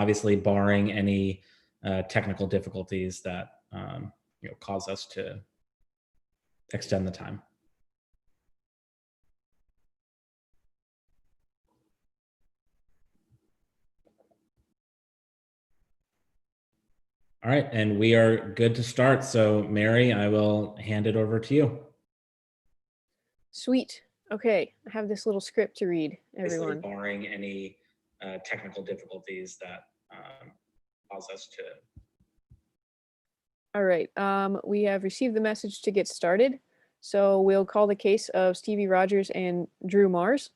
obviously barring any technical difficulties that cause us to extend the time. All right, and we are good to start. So Mary, I will hand it over to you. Sweet. Okay, I have this little script to read, everyone. Barring any technical difficulties that cause us to. All right, we have received the message to get started. So we'll call the case of Stevie Rogers and Drew Mars.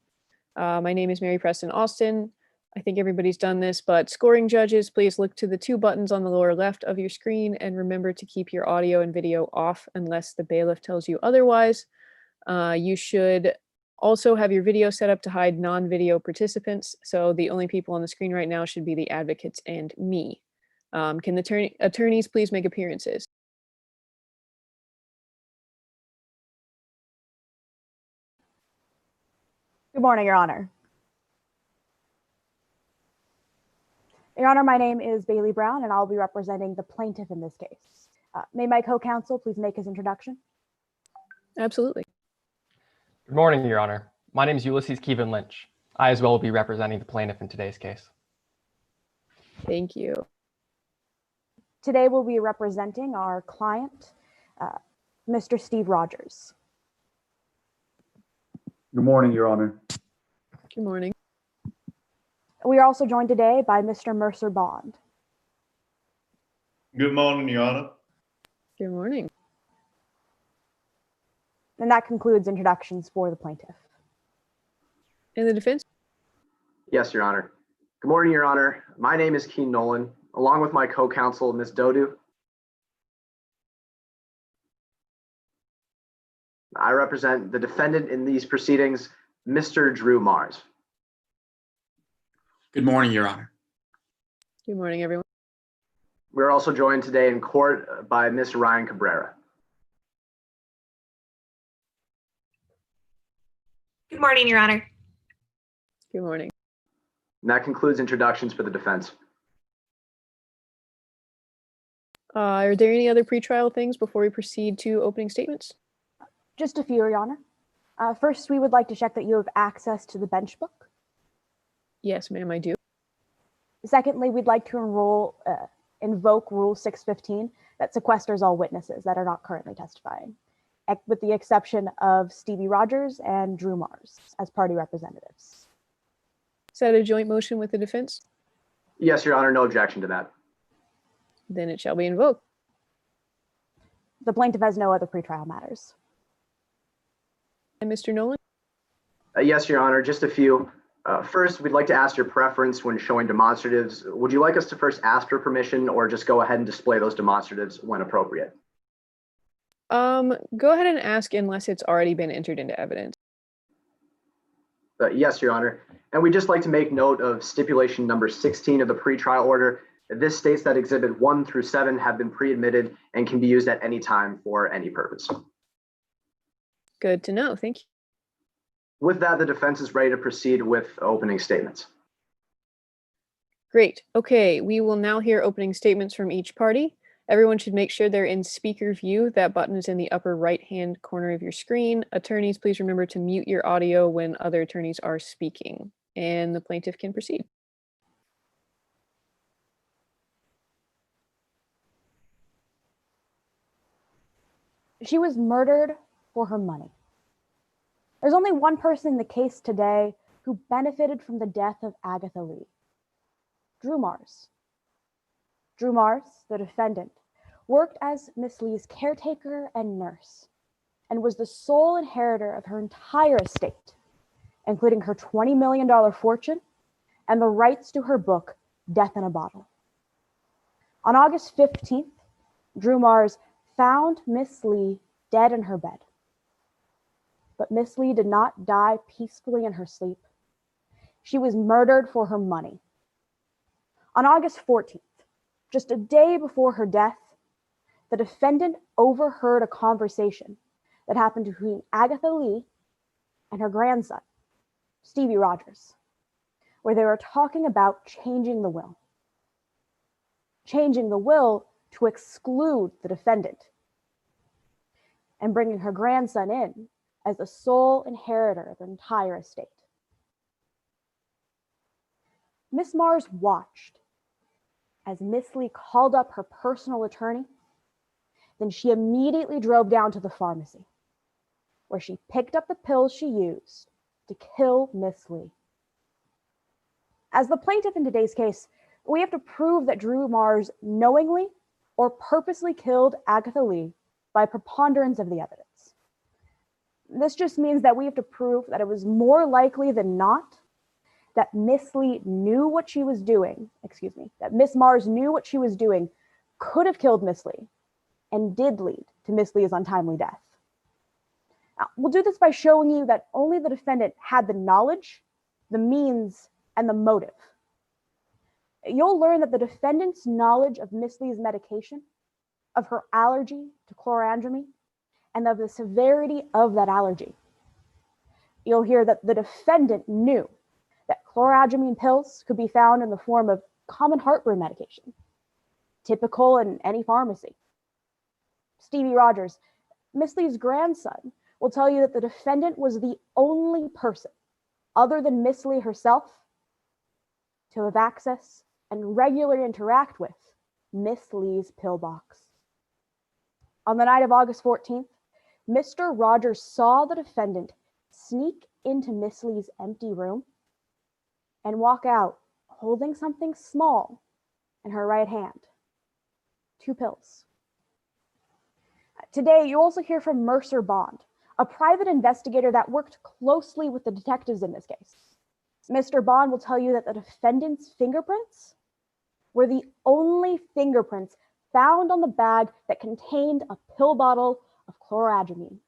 My name is Mary Preston Austin. I think everybody's done this, but scoring judges, please look to the 2 buttons on the lower left of your screen and remember to keep your audio and video off unless the bailiff tells you otherwise. You should also have your video set up to hide non-video participants. So the only people on the screen right now should be the advocates and me. Can the attorneys please make appearances? Good morning, Your Honor. Your Honor, my name is Bailey Brown, and I'll be representing the plaintiff in this case. May my co-counsel please make his introduction? Absolutely. Good morning, Your Honor. My name is Ulysses Kevin Lynch. I as well will be representing the plaintiff in today's case. Thank you. Today we'll be representing our client, Mr. Steve Rogers. Good morning, Your Honor. Good morning. We are also joined today by Mr. Mercer Bond. Good morning, Your Honor. Good morning. And that concludes introductions for the plaintiff. And the defense? Yes, Your Honor. Good morning, Your Honor. My name is Keen Nolan, along with my co-counsel, Ms. Dodu. I represent the defendant in these proceedings, Mr. Drew Mars. Good morning, Your Honor. Good morning, everyone. We're also joined today in court by Ms. Ryan Cabrera. Good morning, Your Honor. Good morning. And that concludes introductions for the defense. Are there any other pretrial things before we proceed to opening statements? Just a few, Your Honor. First, we would like to check that you have access to the bench book. Yes, ma'am, I do. Secondly, we'd like to invoke Rule 615 that sequesters all witnesses that are not currently testifying, with the exception of Stevie Rogers and Drew Mars as party representatives. Is that a joint motion with the defense? Yes, Your Honor, no objection to that. Then it shall be invoked. The plaintiff has no other pretrial matters. And Mr. Nolan? Yes, Your Honor, just a few. First, we'd like to ask your preference when showing demonstratives. Would you like us to first ask for permission or just go ahead and display those demonstratives when appropriate? Go ahead and ask unless it's already been entered into evidence. Yes, Your Honor. And we'd just like to make note of stipulation number 16 of the pretrial order. This states that exhibit 1 through 7 have been pre-admitted and can be used at any time for any purpose. Good to know. Thank you. With that, the defense is ready to proceed with opening statements. Great. Okay, we will now hear opening statements from each party. Everyone should make sure they're in speaker view. That button is in the upper right-hand corner of your screen. Attorneys, please remember to mute your audio when other attorneys are speaking. And the plaintiff can proceed. She was murdered for her money. There's only one person in the case today who benefited from the death of Agatha Lee. Drew Mars. Drew Mars, the defendant, worked as Miss Lee's caretaker and nurse, and was the sole inheritor of her entire estate, including her $20 million fortune and the rights to her book, Death in a Bottle. On August 15th, Drew Mars found Miss Lee dead in her bed. But Miss Lee did not die peacefully in her sleep. She was murdered for her money. On August 14th, just a day before her death, the defendant overheard a conversation that happened between Agatha Lee and her grandson, Stevie Rogers, where they were talking about changing the will. changing the will to exclude the defendant, and bringing her grandson in as the sole inheritor of the entire estate. Miss Mars watched as Miss Lee called up her personal attorney. Then she immediately drove down to the pharmacy, where she picked up the pills she used to kill Miss Lee. As the plaintiff in today's case, we have to prove that Drew Mars knowingly or purposely killed Agatha Lee by preponderance of the evidence. This just means that we have to prove that it was more likely than not that Miss Lee knew what she was doing, that Miss Mars knew what she was doing, could have killed Miss Lee, and did lead to Miss Lee's untimely death. Now, we'll do this by showing you that only the defendant had the knowledge, the means, and the motive. You'll learn that the defendant's knowledge of Miss Lee's medication, of her allergy to chlorandramine, and of the severity of that allergy. You'll hear that the defendant knew that chlorandramine pills could be found in the form of common heartburn medication, typical in any pharmacy. Stevie Rogers, Miss Lee's grandson, will tell you that the defendant was the only person, other than Miss Lee herself, to have access and regularly interact with Miss Lee's pillbox. On the night of August 14th, Mr. Rogers saw the defendant sneak into Miss Lee's empty room and walk out holding something small in her right hand, 2 pills. Today, you also hear from Mercer Bond, a private investigator that worked closely with the detectives in this case. Mr. Bond will tell you that the defendant's fingerprints were the only fingerprints found on the bag that contained a pill bottle of chlorandramine,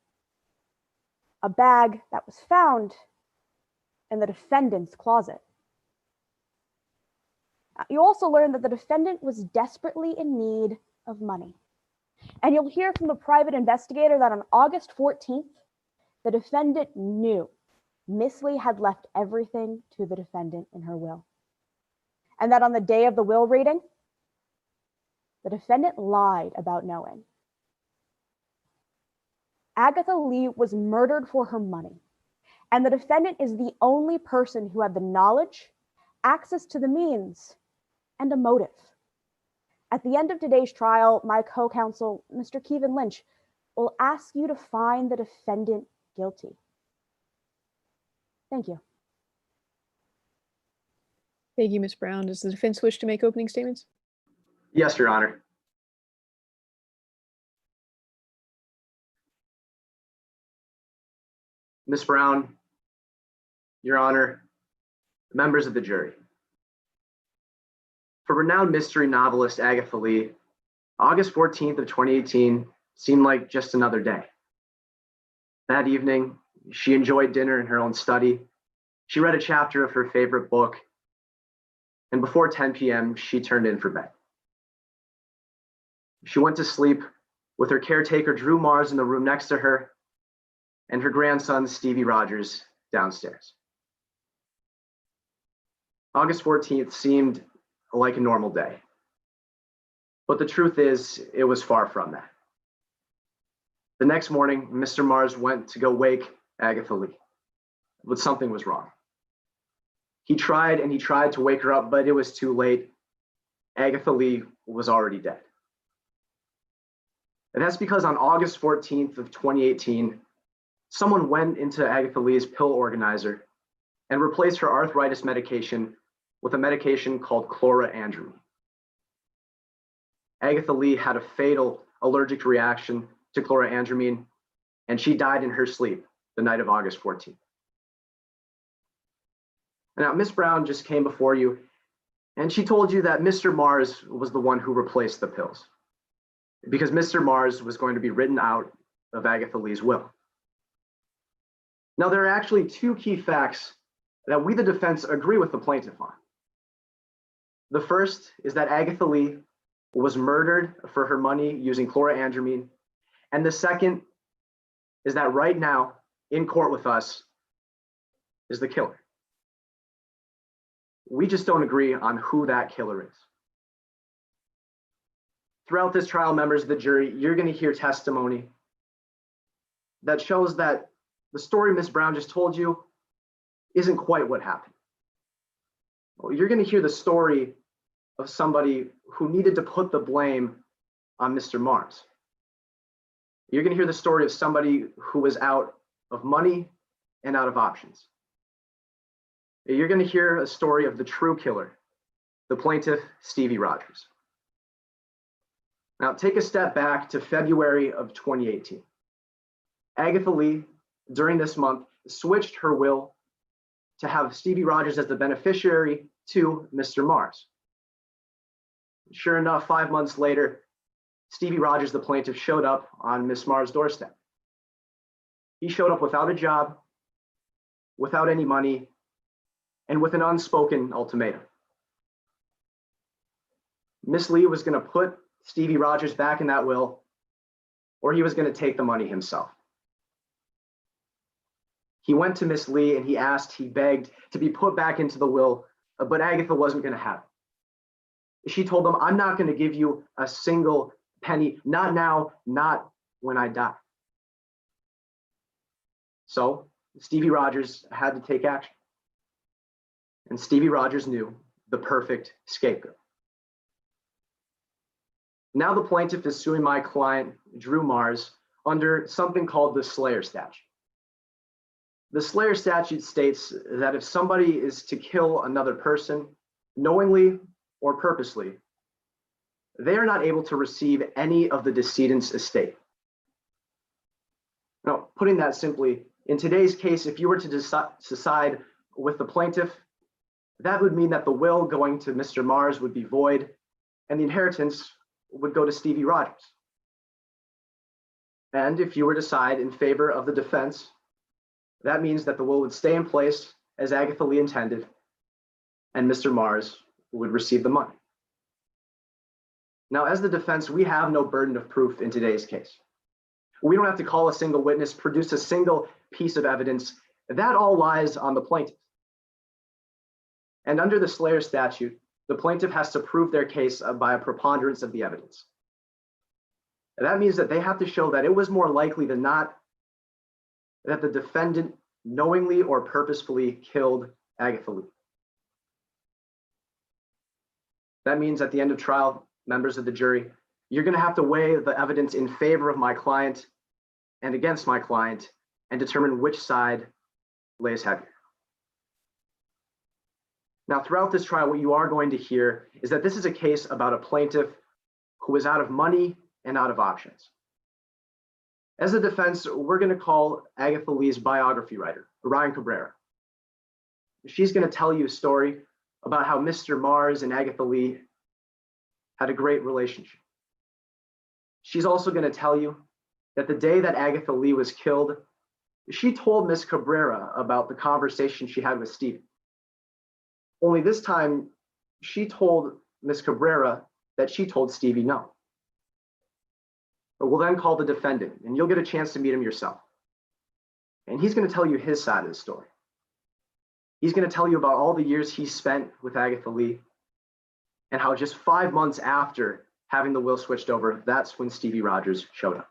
a bag that was found in the defendant's closet. You also learn that the defendant was desperately in need of money. And you'll hear from the private investigator that on August 14th, the defendant knew Miss Lee had left everything to the defendant in her will. And that on the day of the will reading, the defendant lied about knowing. Agatha Lee was murdered for her money, and the defendant is the only person who had the knowledge, access to the means, and a motive. At the end of today's trial, my co-counsel, Mr. Kevin Lynch, will ask you to find the defendant guilty. Thank you. Thank you, Ms. Brown. Does the defense wish to make opening statements? Yes, Your Honor. Ms. Brown, Your Honor, members of the jury. For renowned mystery novelist Agatha Lee, August 14th of 2018 seemed like just another day. That evening, she enjoyed dinner in her own study. She read a chapter of her favorite book, and before 10 p.m., she turned in for bed. She went to sleep with her caretaker, Drew Mars, in the room next to her, and her grandson, Stevie Rogers, downstairs. August 14th seemed like a normal day. But the truth is, it was far from that. The next morning, Mr. Mars went to go wake Agatha Lee, but something was wrong. He tried and he tried to wake her up, but it was too late. Agatha Lee was already dead. And that's because on August 14th of 2018, someone went into Agatha Lee's pill organizer and replaced her arthritis medication with a medication called chlorandramine. Agatha Lee had a fatal allergic reaction to chlorandramine, and she died in her sleep the night of August 14th. Now, Ms. Brown just came before you, and she told you that Mr. Mars was the one who replaced the pills, because Mr. Mars was going to be written out of Agatha Lee's will. Now, there are actually 2 key facts that we, the defense, agree with the plaintiff on. The first is that Agatha Lee was murdered for her money using chlorandramine. And the second is that right now, in court with us, is the killer. We just don't agree on who that killer is. Throughout this trial, members of the jury, you're going to hear testimony that shows that the story Ms. Brown just told you isn't quite what happened. Well, you're going to hear the story of somebody who needed to put the blame on Mr. Mars. You're going to hear the story of somebody who was out of money and out of options. You're going to hear a story of the true killer, the plaintiff, Stevie Rogers. Now, take a step back to February of 2018. Agatha Lee, during this month, switched her will to have Stevie Rogers as the beneficiary to Mr. Mars. Sure enough, 5 months later, Stevie Rogers, the plaintiff, showed up on Miss Mars' doorstep. He showed up without a job, without any money, and with an unspoken ultimatum. Miss Lee was going to put Stevie Rogers back in that will, or he was going to take the money himself. He went to Miss Lee and he begged to be put back into the will, but Agatha wasn't going to have it. She told him, "I'm not going to give you a single penny, not now, not when I die." So Stevie Rogers had to take action. And Stevie Rogers knew the perfect scapegoat. Now the plaintiff is suing my client, Drew Mars, under something called the Slayer statute. The Slayer statute states that if somebody is to kill another person, knowingly or purposely, they are not able to receive any of the decedent's estate. Now, putting that simply, in today's case, if you were to decide with the plaintiff, that would mean that the will going to Mr. Mars would be void and the inheritance would go to Stevie Rogers. And if you were to decide in favor of the defense, that means that the will would stay in place as Agatha Lee intended, and Mr. Mars would receive the money. Now, as the defense, we have no burden of proof in today's case. We don't have to call a single witness, produce a single piece of evidence. That all lies on the plaintiff. And under the Slayer statute, the plaintiff has to prove their case by a preponderance of the evidence. And that means that they have to show that it was more likely than not that the defendant knowingly or purposefully killed Agatha Lee. That means at the end of trial, members of the jury, you're going to have to weigh the evidence in favor of my client and against my client and determine which side lays heavier. Now, throughout this trial, what you are going to hear is that this is a case about a plaintiff who is out of money and out of options. As a defense, we're going to call Agatha Lee's biography writer, Ryan Cabrera. She's going to tell you a story about how Mr. Mars and Agatha Lee had a great relationship. She's also going to tell you that the day that Agatha Lee was killed, she told Miss Cabrera about the conversation she had with Stephen. Only this time, she told Miss Cabrera that she told Stevie no. But we'll then call the defendant, and you'll get a chance to meet him yourself. And he's going to tell you his side of the story. He's going to tell you about all the years he spent with Agatha Lee and how just 5 months after having the will switched over, that's when Stevie Rogers showed up.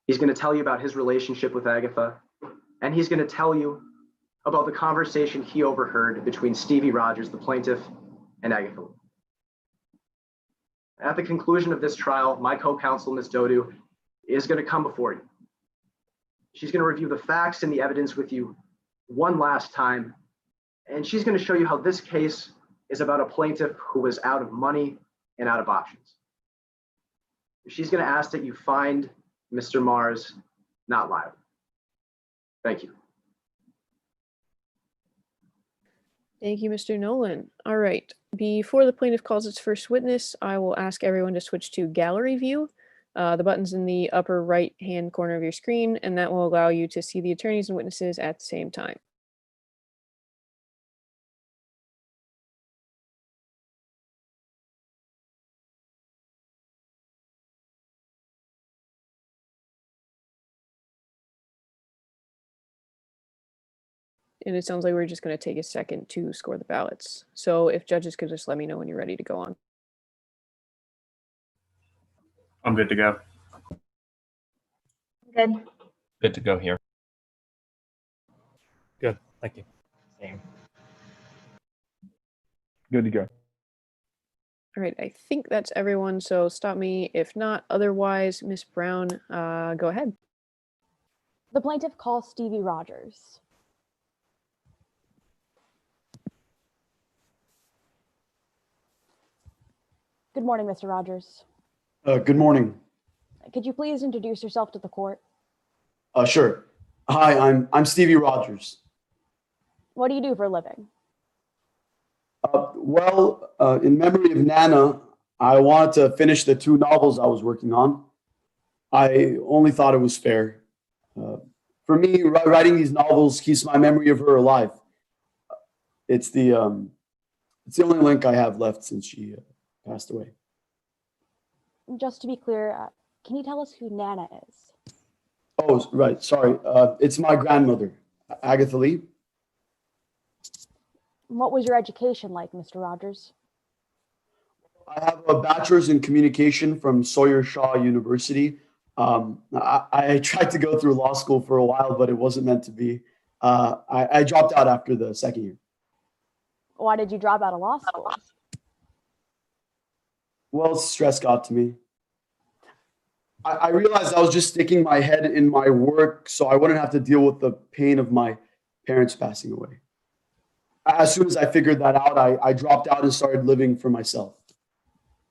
He's going to tell you about his relationship with Agatha, and he's going to tell you about the conversation he overheard between Stevie Rogers, the plaintiff, and Agatha Lee. At the conclusion of this trial, my co-counsel, Ms. Dodu, is going to come before you. She's going to review the facts and the evidence with you one last time, and she's going to show you how this case is about a plaintiff who was out of money and out of options. She's going to ask that you find Mr. Mars not liable. Thank you. Thank you, Mr. Nolan. All right. Before the plaintiff calls its first witness, I will ask everyone to switch to gallery view. The button's in the upper right-hand corner of your screen, and that will allow you to see the attorneys and witnesses at the same time. And it sounds like we're just going to take a second to score the ballots. So if judges could just let me know when you're ready to go on. I'm good to go. Good. Good to go here. Good. Thank you. Same. Good to go. All right, I think that's everyone, so stop me if not. Otherwise, Miss Brown, go ahead. The plaintiff calls Stevie Rogers. Good morning, Mr. Rogers. Good morning. Could you please introduce yourself to the court? Sure. Hi, I'm Stevie Rogers. What do you do for a living? In memory of Nana, I wanted to finish the 2 novels I was working on. I only thought it was fair. For me, writing these novels keeps my memory of her alive. It's the only link I have left since she passed away. Just to be clear, can you tell us who Nana is? Oh, right. Sorry. It's my grandmother, Agatha Lee. What was your education like, Mr. Rogers? I have a bachelor's in communication from Sawyer Shaw University. I tried to go through law school for a while, but it wasn't meant to be. I dropped out after the second year. Why did you drop out of law school? Well, stress got to me. I realized I was just sticking my head in my work so I wouldn't have to deal with the pain of my parents passing away. As soon as I figured that out, I dropped out and started living for myself.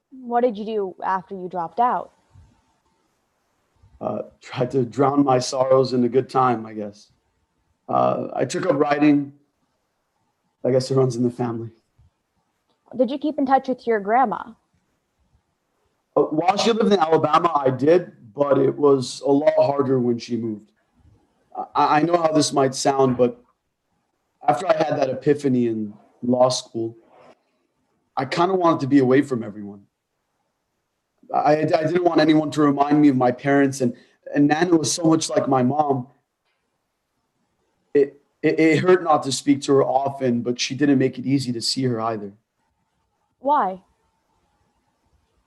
What did you do after you dropped out? Tried to drown my sorrows in a good time, I guess. I took up writing. I guess it runs in the family. Did you keep in touch with your grandma? While she lived in Alabama, I did, but it was a lot harder when she moved. I know how this might sound, but after I had that epiphany in law school, I kind of wanted to be away from everyone. I didn't want anyone to remind me of my parents, and Nana was so much like my mom. It hurt not to speak to her often, but she didn't make it easy to see her either. Why?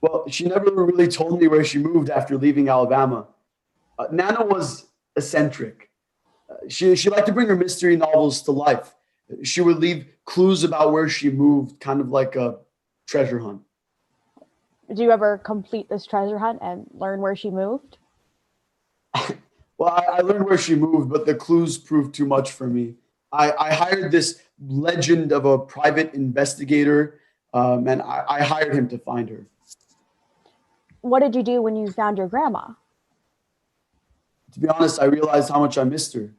Well, she never really told me where she moved after leaving Alabama. Nana was eccentric. She liked to bring her mystery novels to life. She would leave clues about where she moved, kind of like a treasure hunt. Did you ever complete this treasure hunt and learn where she moved? Well, I learned where she moved, but the clues proved too much for me. I hired this legend of a private investigator, and I hired him to find her. What did you do when you found your grandma? To be honest, I realized how much I missed her.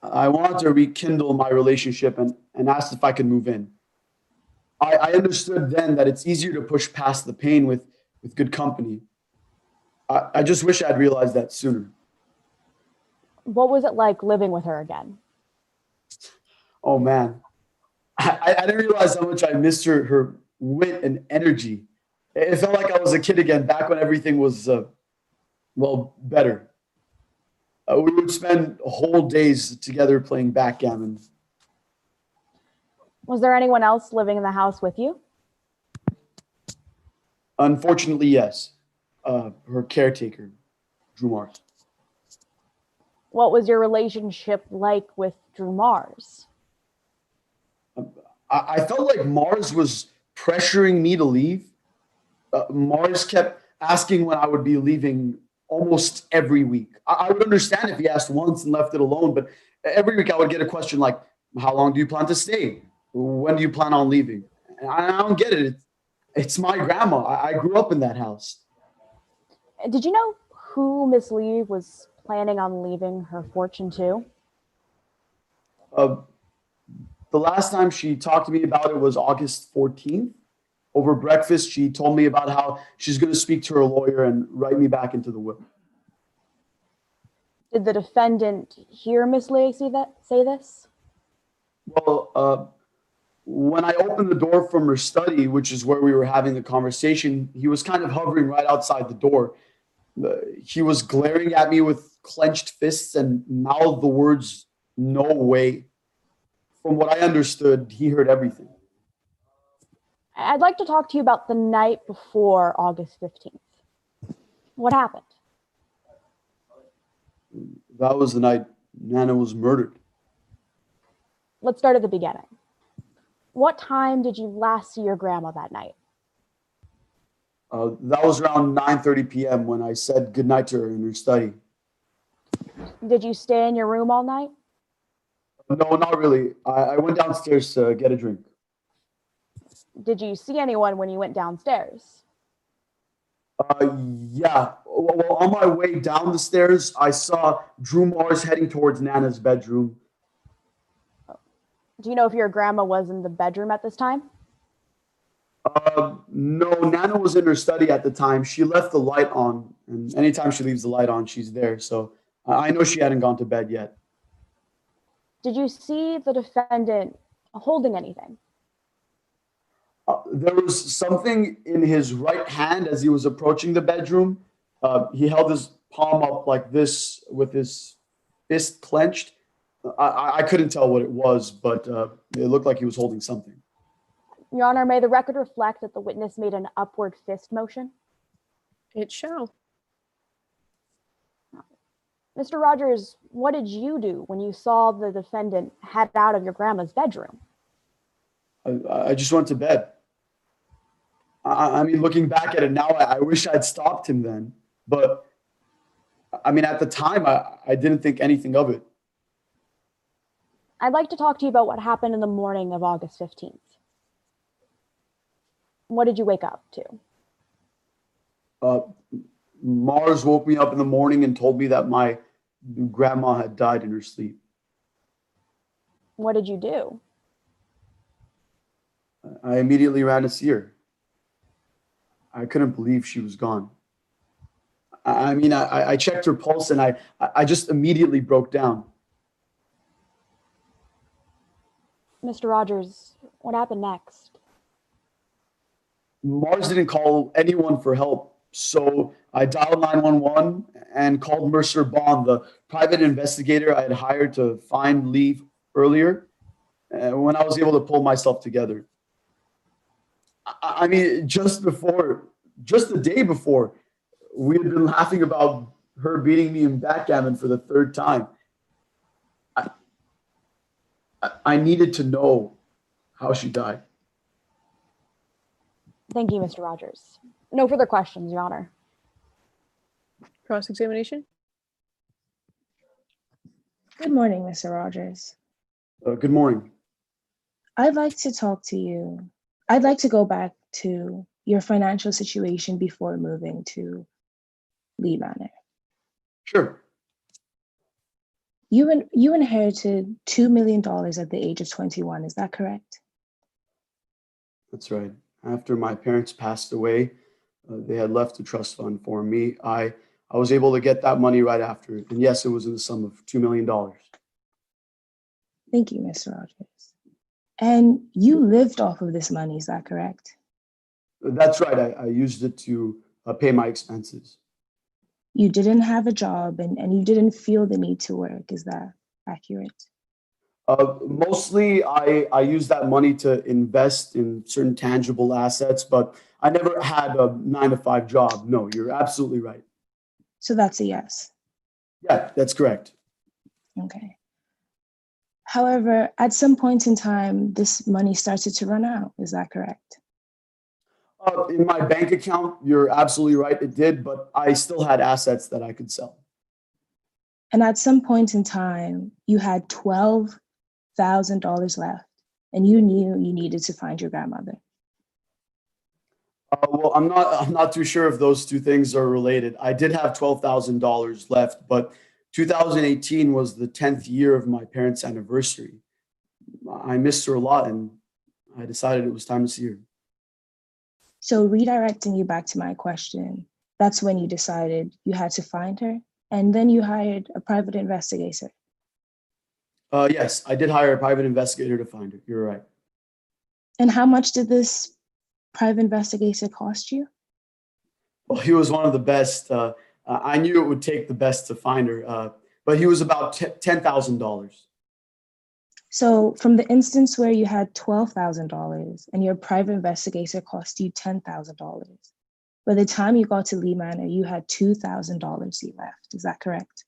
I wanted to rekindle my relationship and asked if I could move in. I understood then that it's easier to push past the pain with good company. I just wish I'd realized that sooner. What was it like living with her again? Oh man, I didn't realize how much I missed her wit and energy. It felt like I was a kid again, back when everything was, better. We would spend whole days together playing backgammon. Was there anyone else living in the house with you? Unfortunately, yes. Her caretaker, Drew Mars. What was your relationship like with Drew Mars? I felt like Mars was pressuring me to leave. Mars kept asking when I would be leaving almost every week. I would understand if he asked once and left it alone, but every week I would get a question like, how long do you plan to stay? When do you plan on leaving? And I don't get it. It's my grandma. I grew up in that house. Did you know who Miss Lee was planning on leaving her fortune to? The last time she talked to me about it was August 14th. Over breakfast, she told me about how she's going to speak to her lawyer and write me back into the will. Did the defendant hear Miss Lee say this? Well, when I opened the door from her study, which is where we were having the conversation, he was kind of hovering right outside the door. He was glaring at me with clenched fists and mouthed the words, "No way." From what I understood, he heard everything. I'd like to talk to you about the night before August 15th. What happened? That was the night Nana was murdered. Let's start at the beginning. What time did you last see your grandma that night? That was around 9:30 p.m. when I said goodnight to her in her study. Did you stay in your room all night? No, not really. I went downstairs to get a drink. Did you see anyone when you went downstairs? Yeah. Well, on my way down the stairs, I saw Drew Mars heading towards Nana's bedroom. Do you know if your grandma was in the bedroom at this time? No, Nana was in her study at the time. She left the light on, and anytime she leaves the light on, she's there. So I know she hadn't gone to bed yet. Did you see the defendant holding anything? There was something in his right hand as he was approaching the bedroom. He held his palm up like this with his fist clenched. I couldn't tell what it was, but it looked like he was holding something. Your Honor, may the record reflect that the witness made an upward fist motion? It shall. Mr. Rogers, what did you do when you saw the defendant head out of your grandma's bedroom? I just went to bed. I mean, looking back at it now, I wish I'd stopped him then. But I mean, at the time, I didn't think anything of it. I'd like to talk to you about what happened in the morning of August 15th. What did you wake up to? Mars woke me up in the morning and told me that my grandma had died in her sleep. What did you do? I immediately ran to see her. I couldn't believe she was gone. I mean, I checked her pulse and I just immediately broke down. Mr. Rogers, what happened next? Mars didn't call anyone for help, so I dialed 911 and called Mercer Bond, the private investigator I had hired to find Lee earlier, when I was able to pull myself together. I mean, just the day before, we had been laughing about her beating me in backgammon for the third time. I needed to know how she died. Thank you, Mr. Rogers. No further questions, Your Honor. Cross-examination? Good morning, Mr. Rogers. Good morning. I'd like to talk to you. I'd like to go back to your financial situation before moving to Lee Manor. Sure. You inherited $2 million at the age of 21, is that correct? That's right. After my parents passed away, they had left a trust fund for me. I was able to get that money right after. And yes, it was in the sum of $2 million. Thank you, Mr. Rogers. And you lived off of this money, is that correct? That's right. I used it to pay my expenses. You didn't have a job and you didn't feel the need to work, is that accurate? Mostly, I used that money to invest in certain tangible assets, but I never had a 9-to-5 job. No, you're absolutely right. So that's a yes. Yeah, that's correct. Okay. However, at some point in time, this money started to run out. Is that correct? In my bank account, you're absolutely right. It did, but I still had assets that I could sell. And at some point in time, you had $12,000 left, and you knew you needed to find your grandmother. Well, I'm not too sure if those two things are related. I did have $12,000 left, but 2018 was the 10th year of my parents' anniversary. I missed her a lot, and I decided it was time to see her. So redirecting you back to my question, that's when you decided you had to find her, and then you hired a private investigator. Yes, I did hire a private investigator to find her. You're right. And how much did this private investigator cost you? Well, he was one of the best. I knew it would take the best to find her, but he was about $10,000. So from the instance where you had $12,000 and your private investigator cost you $10,000, By the time you got to Lee Manor, you had $2,000 left. Is that correct?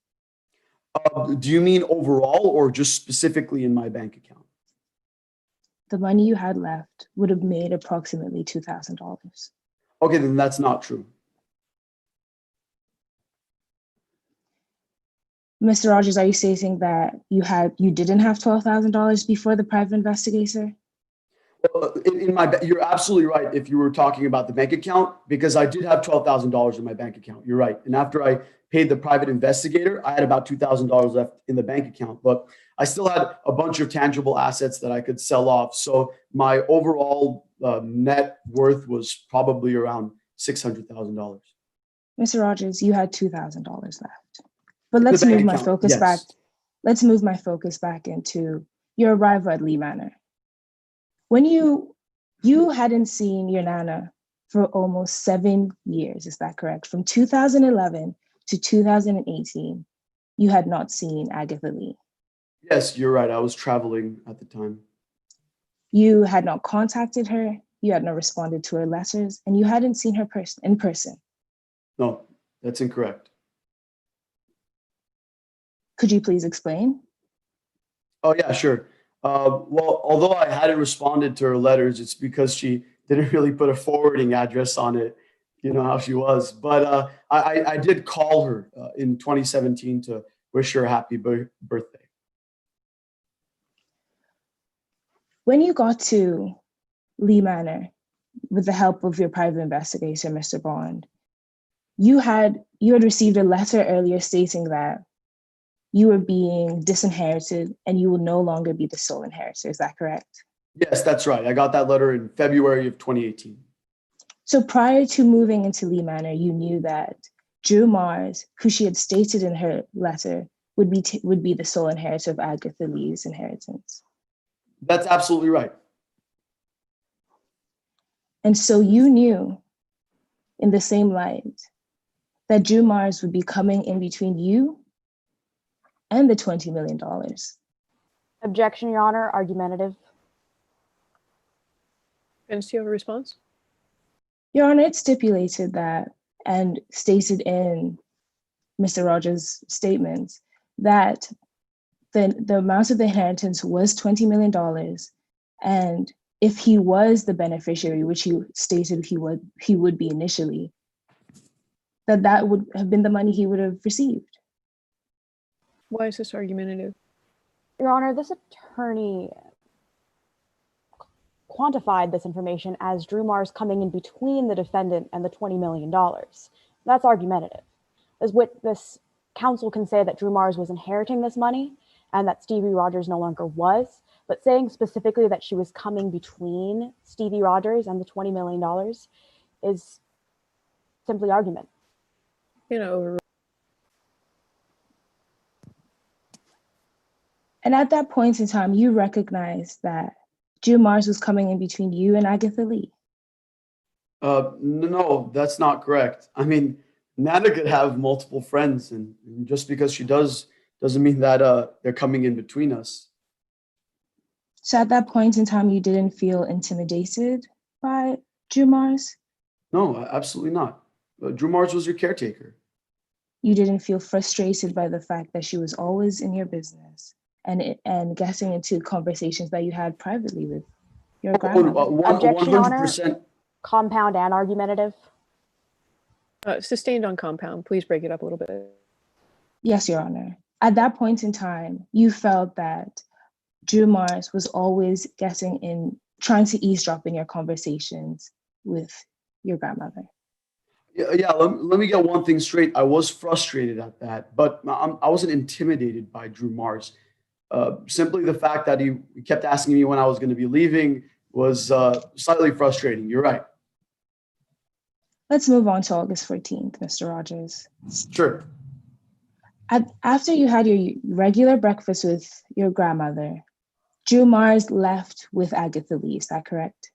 Do you mean overall or just specifically in my bank account? The money you had left would have made approximately $2,000. Okay, then that's not true. Mr. Rogers, are you stating that you didn't have $12,000 before the private investigator? You're absolutely right if you were talking about the bank account, because I did have $12,000 in my bank account. You're right. And after I paid the private investigator, I had about $2,000 left in the bank account, but I still had a bunch of tangible assets that I could sell off. So my overall net worth was probably around $600,000. Mr. Rogers, you had $2,000 left. But In the let's bank move my account, focus back. yes. Let's move my focus back into your arrival at Lee Manor. When you hadn't seen your Nana for almost 7 years, is that correct? From 2011 to 2018, you had not seen Agatha Lee. Yes, you're right. I was traveling at the time. You had not contacted her, you had not responded to her letters, and you hadn't seen her in person. No, that's incorrect. Could you please explain? Oh, yeah, sure. Well, although I hadn't responded to her letters, it's because she didn't really put a forwarding address on it. You know how she was. But I did call her in 2017 to wish her a happy birthday. When you got to Lee Manor, with the help of your private investigator, Mr. Bond, you had received a letter earlier stating that you were being disinherited and you will no longer be the sole inheritor. Is that correct? Yes, that's right. I got that letter in February of 2018. So prior to moving into Lee Manor, you knew that Drew Mars, who she had stated in her letter, would be the sole inheritor of Agatha Lee's inheritance. That's absolutely right. And so you knew, in the same light, that Drew Mars would be coming in between you and the $20 million. Objection, Your Honor. Argumentative. Vince, do you have a response? Your Honor, it's stipulated that, and stated in Mr. Rogers' statements, that the amount of the inheritance was $20 million. And if he was the beneficiary, which he stated he would be initially, that would have been the money he would have received. Why is this argumentative? Your Honor, this attorney quantified this information as Drew Mars coming in between the defendant and the $20 million. That's argumentative. This counsel can say that Drew Mars was inheriting this money and that Stevie Rogers no longer was, but saying specifically that she was coming between Stevie Rogers and the $20 million is simply argument. And at that point in time, you recognized that Drew Mars was coming in between you and Agatha Lee. No, that's not correct. I mean, Nana could have multiple friends, and just because she doesn't mean that they're coming in between us. So at that point in time, you didn't feel intimidated by Drew Mars? No, absolutely not. Drew Mars was your caretaker. You didn't feel frustrated by the fact that she was always in your business and getting into conversations that you had privately with your grandmother? Objection, Your Honor. 100%. Compound and argumentative. Sustained on compound. Please break it up a little bit. Yes, Your Honor. At that point in time, you felt that Drew Mars was always trying to eavesdrop in your conversations with your grandmother. Yeah. Let me get one thing straight. I was frustrated at that, but I wasn't intimidated by Drew Mars. Simply the fact that he kept asking me when I was going to be leaving was slightly frustrating. You're right. Let's move on to August 14th, Mr. Rogers. Sure. After you had your regular breakfast with your grandmother, Drew Mars left with Agatha Lee. Is that correct?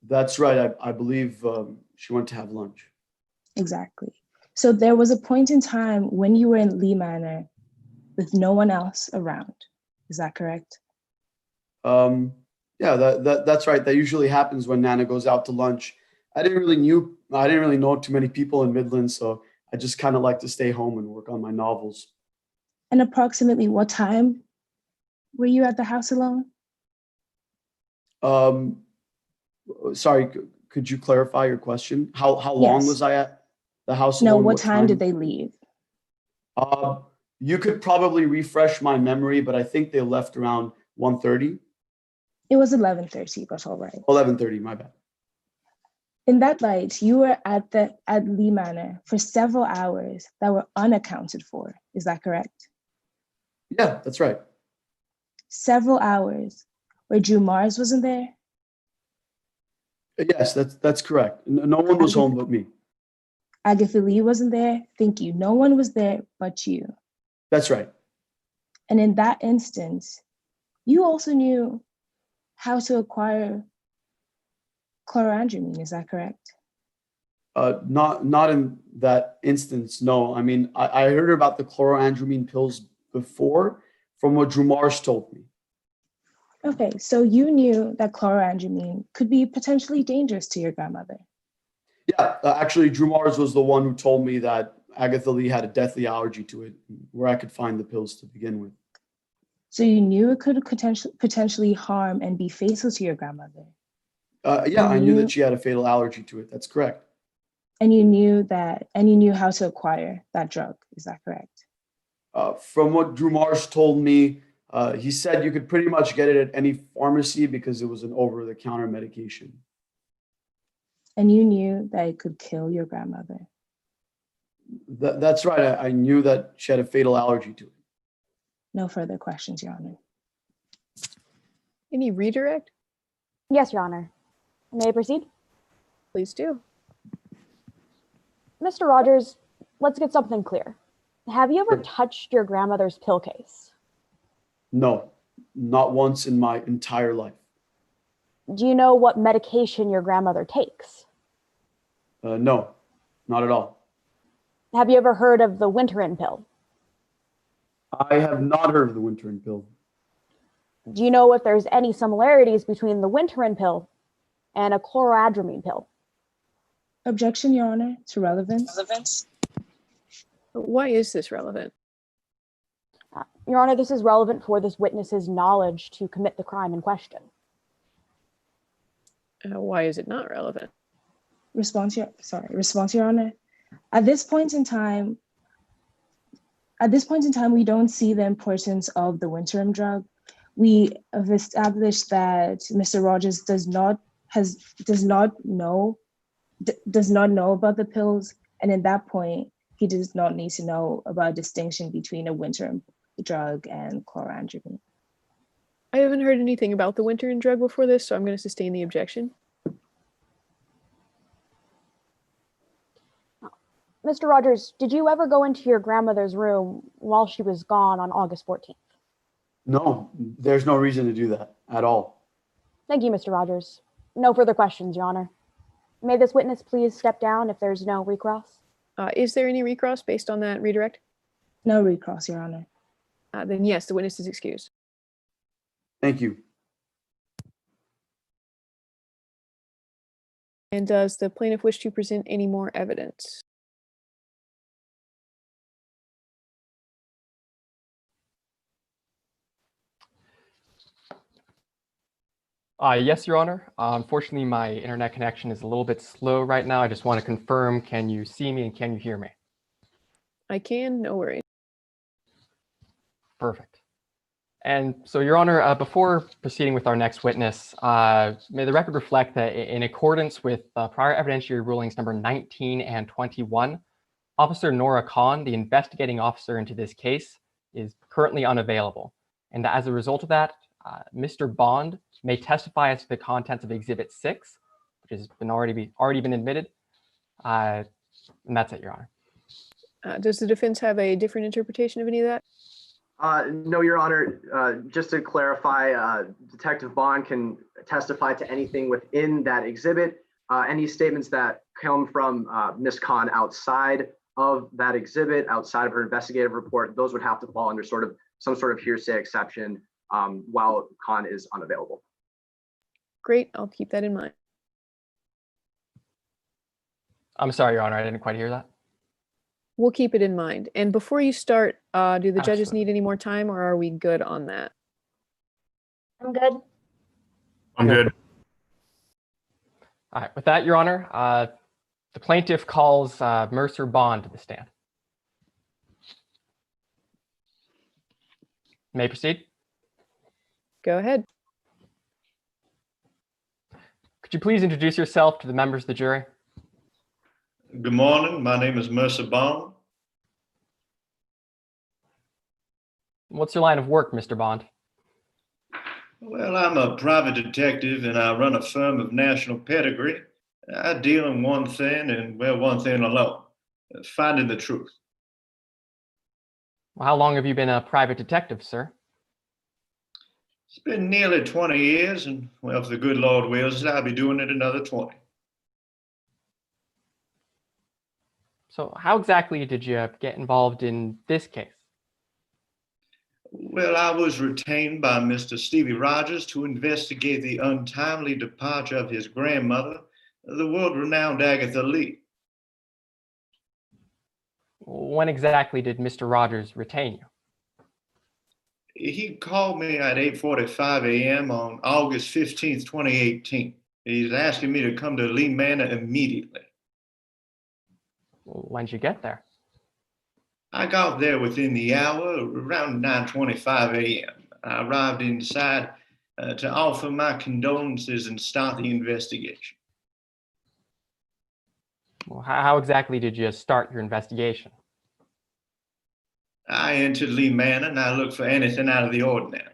That's right. I believe she went to have lunch. Exactly. So there was a point in time when you were in Lee Manor with no one else around. Is that correct? Yeah, that's right. That usually happens when Nana goes out to lunch. I didn't really know too many people in Midland, so I just kind of like to stay home and work on my novels. And approximately what time were you at the house alone? Um, Sorry, could you clarify your question? How long Yes. was I at the house No, alone? what time did they leave? You could probably refresh my memory, but I think they left around 1:30. It was 11:30, but all right. 11:30, my bad. In that light, you were at Lee Manor for several hours that were unaccounted for. Is that correct? Yeah, that's right. Several hours where Drew Mars wasn't there? Yes, that's correct. No one was home but me. Agatha Lee wasn't there? Thank you. No one was there but you. That's right. And in that instance, you also knew how to acquire chlorandramine. Is that correct? Not in that instance, no. I mean, I heard about the chlorandramine pills before from what Drew Mars told me. Okay, so you knew that chlorandramine could be potentially dangerous to your grandmother. Yeah, actually, Drew Mars was the one who told me that Agatha Lee had a deathly allergy to it, where I could find the pills to begin with. So you knew it could potentially harm and be fatal to your grandmother. Yeah, I knew that she had a fatal allergy to it. That's correct. And you knew how to acquire that drug. Is that correct? From what Drew Mars told me, he said you could pretty much get it at any pharmacy because it was an over-the-counter medication. And you knew that it could kill your grandmother. That's right. I knew that she had a fatal allergy to it. No further questions, Your Honor. Any redirect? Yes, Your Honor. May I proceed? Please do. Mr. Rogers, let's get something clear. Have you ever Sure. touched your grandmother's pill case? No, not once in my entire life. Do you know what medication your grandmother takes? No, not at all. Have you ever heard of the Winterin pill? I have not heard of the Winterin pill. Do you know if there's any similarities between the Winterin pill and a chloroadramine pill? Objection, Your Honor, to relevance. Why is this relevant? Your Honor, this is relevant for this witness's knowledge to commit the crime in question. Why is it not relevant? Response, Your Honor. At this point in time, we don't see the importance of the Winterim drug. We have established that Mr. Rogers does not know about the pills, and at that point, he does not need to know about a distinction between a Winterim drug and chlorandramine. I haven't heard anything about the Winterin drug before this, so I'm going to sustain the objection. Mr. Rogers, did you ever go into your grandmother's room while she was gone on August 14th? No, there's no reason to do that at all. Thank you, Mr. Rogers. No further questions, Your Honor. May this witness please step down if there's no recross? Is there any recross based on that redirect? No recross, Your Honor. Then yes, the witness is excused. Thank you. And does the plaintiff wish to present any more evidence? Yes, Your Honor. Unfortunately, my internet connection is a little bit slow right now. I just want to confirm, can you see me and can you hear me? I can, no worries. Perfect. And so, Your Honor, before proceeding with our next witness, may the record reflect that in accordance with prior evidentiary rulings number 19 and 21, Officer Nora Khan, the investigating officer into this case, is currently unavailable. And as a result of that, Mr. Bond may testify as to the contents of Exhibit 6, which has been already been admitted. And that's it, Your Honor. Does the defense have a different interpretation of any of that? No, Your Honor. Just to clarify, Detective Bond can testify to anything within that exhibit. Any statements that come from Ms. Khan outside of that exhibit, outside of her investigative report, those would have to fall under some sort of hearsay exception while Khan is unavailable. Great, I'll keep that in mind. I'm sorry, Your Honor, I didn't quite hear that. We'll keep it in mind. And before you start, do the judges Absolutely. need any more time, or are we good on that? I'm good. I'm good. All right, with that, Your Honor, the plaintiff calls Mercer Bond to the stand. May I proceed? Go ahead. Could you please introduce yourself to the members of the jury? Good morning. My name is Mercer Bond. What's your line of work, Mr. Bond? Well, I'm a private detective and I run a firm of national pedigree. I deal in one thing and, well, one thing alone, finding the truth. Well, how long have you been a private detective, sir? It's been nearly 20 years and, well, if the good Lord wills, I'll be doing it another 20. So how exactly did you get involved in this case? Well, I was retained by Mr. Stevie Rogers to investigate the untimely departure of his grandmother, the world-renowned Agatha Lee. When exactly did Mr. Rogers retain you? He called me at 8:45 a.m. on August 15th, 2018. He's asking me to come to Lee Manor immediately. When did you get there? I got there within the hour, around 9:25 a.m. I arrived inside to offer my condolences and start the investigation. Well, how exactly did you start your investigation? I entered Lee Manor and I looked for anything out of the ordinary.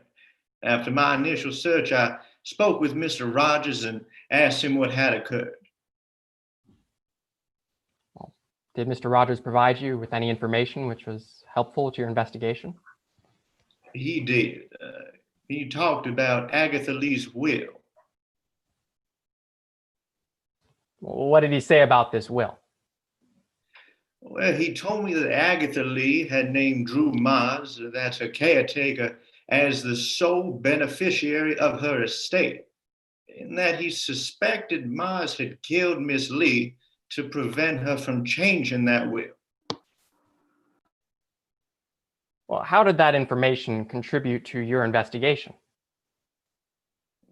After my initial search, I spoke with Mr. Rogers and asked him what had occurred. Did Mr. Rogers provide you with any information which was helpful to your investigation? He did. He talked about Agatha Lee's will. What did he say about this will? Well, he told me that Agatha Lee had named Drew Mars, that's her caretaker, as the sole beneficiary of her estate, and that he suspected Mars had killed Miss Lee to prevent her from changing that will. Well, how did that information contribute to your investigation?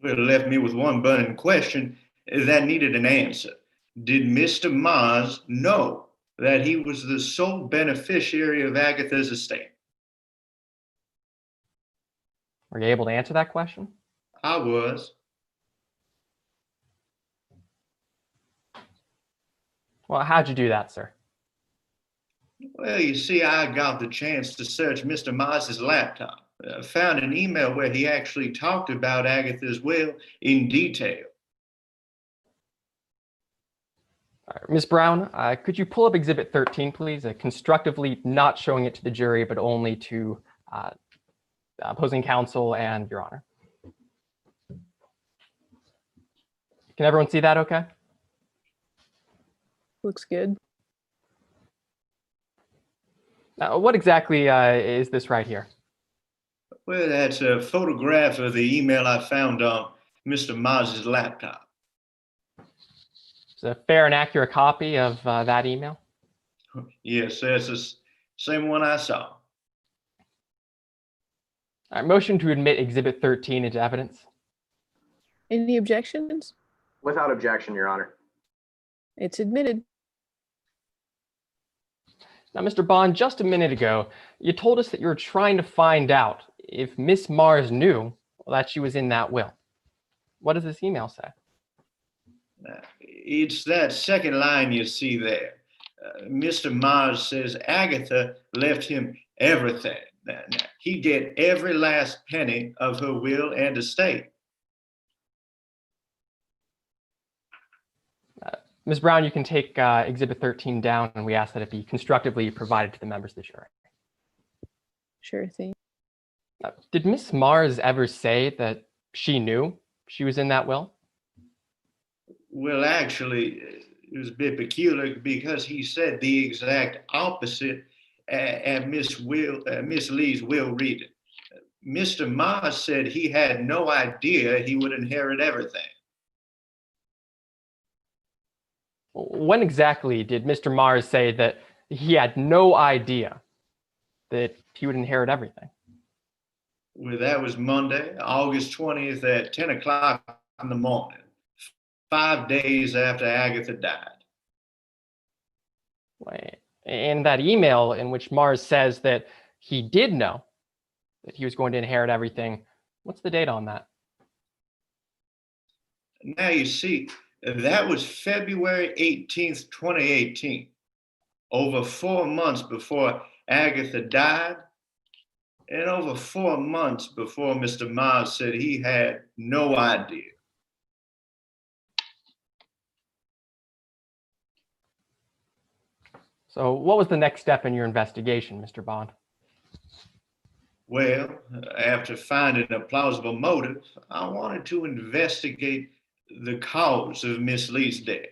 Well, it left me with one burning question that needed an answer. Did Mr. Mars know that he was the sole beneficiary of Agatha's estate? Were you able to answer that question? I was. Well, how'd you do that, sir? Well, you see, I got the chance to search Mr. Mars's laptop. Found an email where he actually talked about Agatha's will in detail. All right, Ms. Brown, could you pull up Exhibit 13, please? Constructively not showing it to the jury, but only to opposing counsel and Your Honor. Can everyone see that okay? Looks good. What exactly is this right here? Well, that's a photograph of the email I found on Mr. Mars's laptop. Is it a fair and accurate copy of that email? Yes, that's the same one I saw. All right, motion to admit Exhibit 13 into evidence. Any objections? Without objection, Your Honor. It's admitted. Now, Mr. Bond, just a minute ago, you told us that you were trying to find out if Miss Mars knew that she was in that will. What does this email say? It's that second line you see there. Mr. Mars says Agatha left him everything. He'd get every last penny of her will and estate. Ms. Brown, you can take Exhibit 13 down, and we ask that it be constructively provided to the members of the jury. Sure thing. Did Miss Mars ever say that she knew she was in that will? Well, actually, it was a bit peculiar because he said the exact opposite at Miss Lee's will reading. Mr. Mars said he had no idea he would inherit everything. When exactly did Mr. Mars say that he had no idea that he would inherit everything? Well, that was Monday, August 20th at 10 o'clock in the morning, 5 days after Agatha died. In that email in which Mars says that he did know that he was going to inherit everything, what's the date on that? Now you see, that was February 18th, 2018, over 4 months before Agatha died, and over 4 months before Mr. Mars said he had no idea. So what was the next step in your investigation, Mr. Bond? Well, after finding a plausible motive, I wanted to investigate the cause of Miss Lee's death.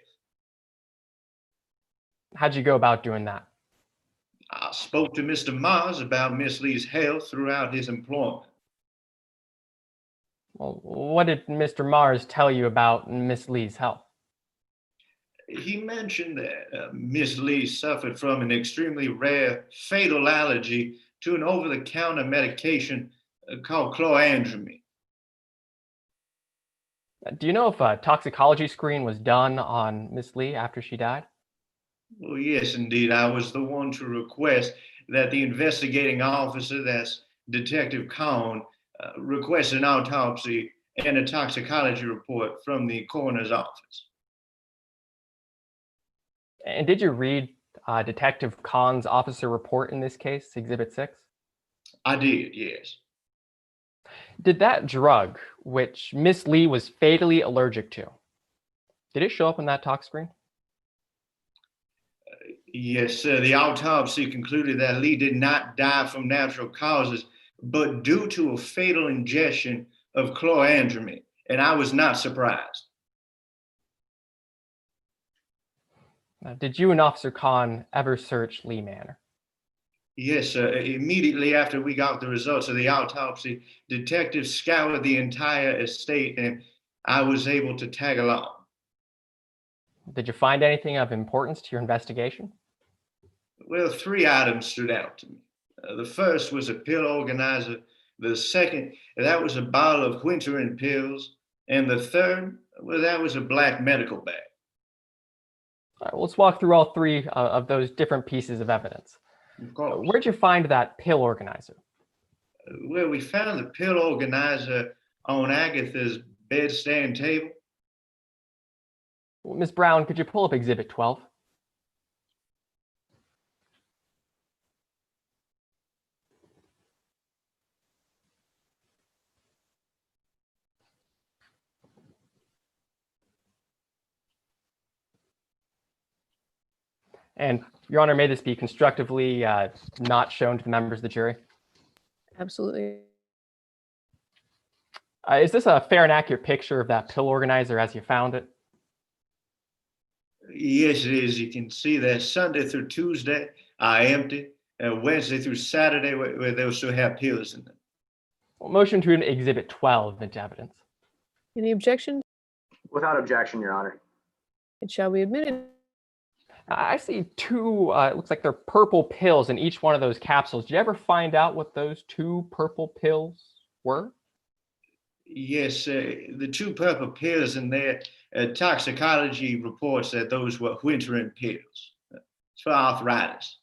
How'd you go about doing that? I spoke to Mr. Mars about Miss Lee's health throughout his employment. Well, what did Mr. Mars tell you about Miss Lee's health? He mentioned that Miss Lee suffered from an extremely rare fatal allergy to an over-the-counter medication called chlorandramine. Do you know if a toxicology screen was done on Miss Lee after she died? Well, yes, indeed. I was the one to request that the investigating officer, that's Detective Cohn, request an autopsy and a toxicology report from the coroner's office. And did you read Detective Kahn's officer report in this case, Exhibit 6? I did, yes. Did that drug, which Miss Lee was fatally allergic to, did it show up on that tox screen? Yes, sir. The autopsy concluded that Lee did not die from natural causes, but due to a fatal ingestion of chlorandramine, and I was not surprised. Did you and Officer Kahn ever search Lee Manor? Yes, sir. Immediately after we got the results of the autopsy, detectives scoured the entire estate, and I was able to tag along. Did you find anything of importance to your investigation? Well, 3 items stood out to me. The first was a pill organizer. The second, that was a bottle of Winterin pills. And the third, well, that was a black medical bag. All right, well, let's walk through all 3 of those different pieces of evidence. Of course. Where'd you find that pill organizer? Well, we found the pill organizer on Agatha's bedstand table. Ms. Brown, could you pull up Exhibit 12? And Your Honor, may this be constructively not shown to the members of the jury? Absolutely. Is this a fair and accurate picture of that pill organizer as you found it? Yes, it is. You can see that Sunday through Tuesday are empty. Wednesday through Saturday, where they'll still have pills in them. Well, motion to Exhibit 12 into evidence. Any objections? Without objection, Your Honor. It shall be admitted. I see 2, it looks like they're purple pills in each one of those capsules. Did you ever find out what those 2 purple pills were? Yes, the 2 purple pills in their toxicology reports that those were Winterin pills. It's for arthritis.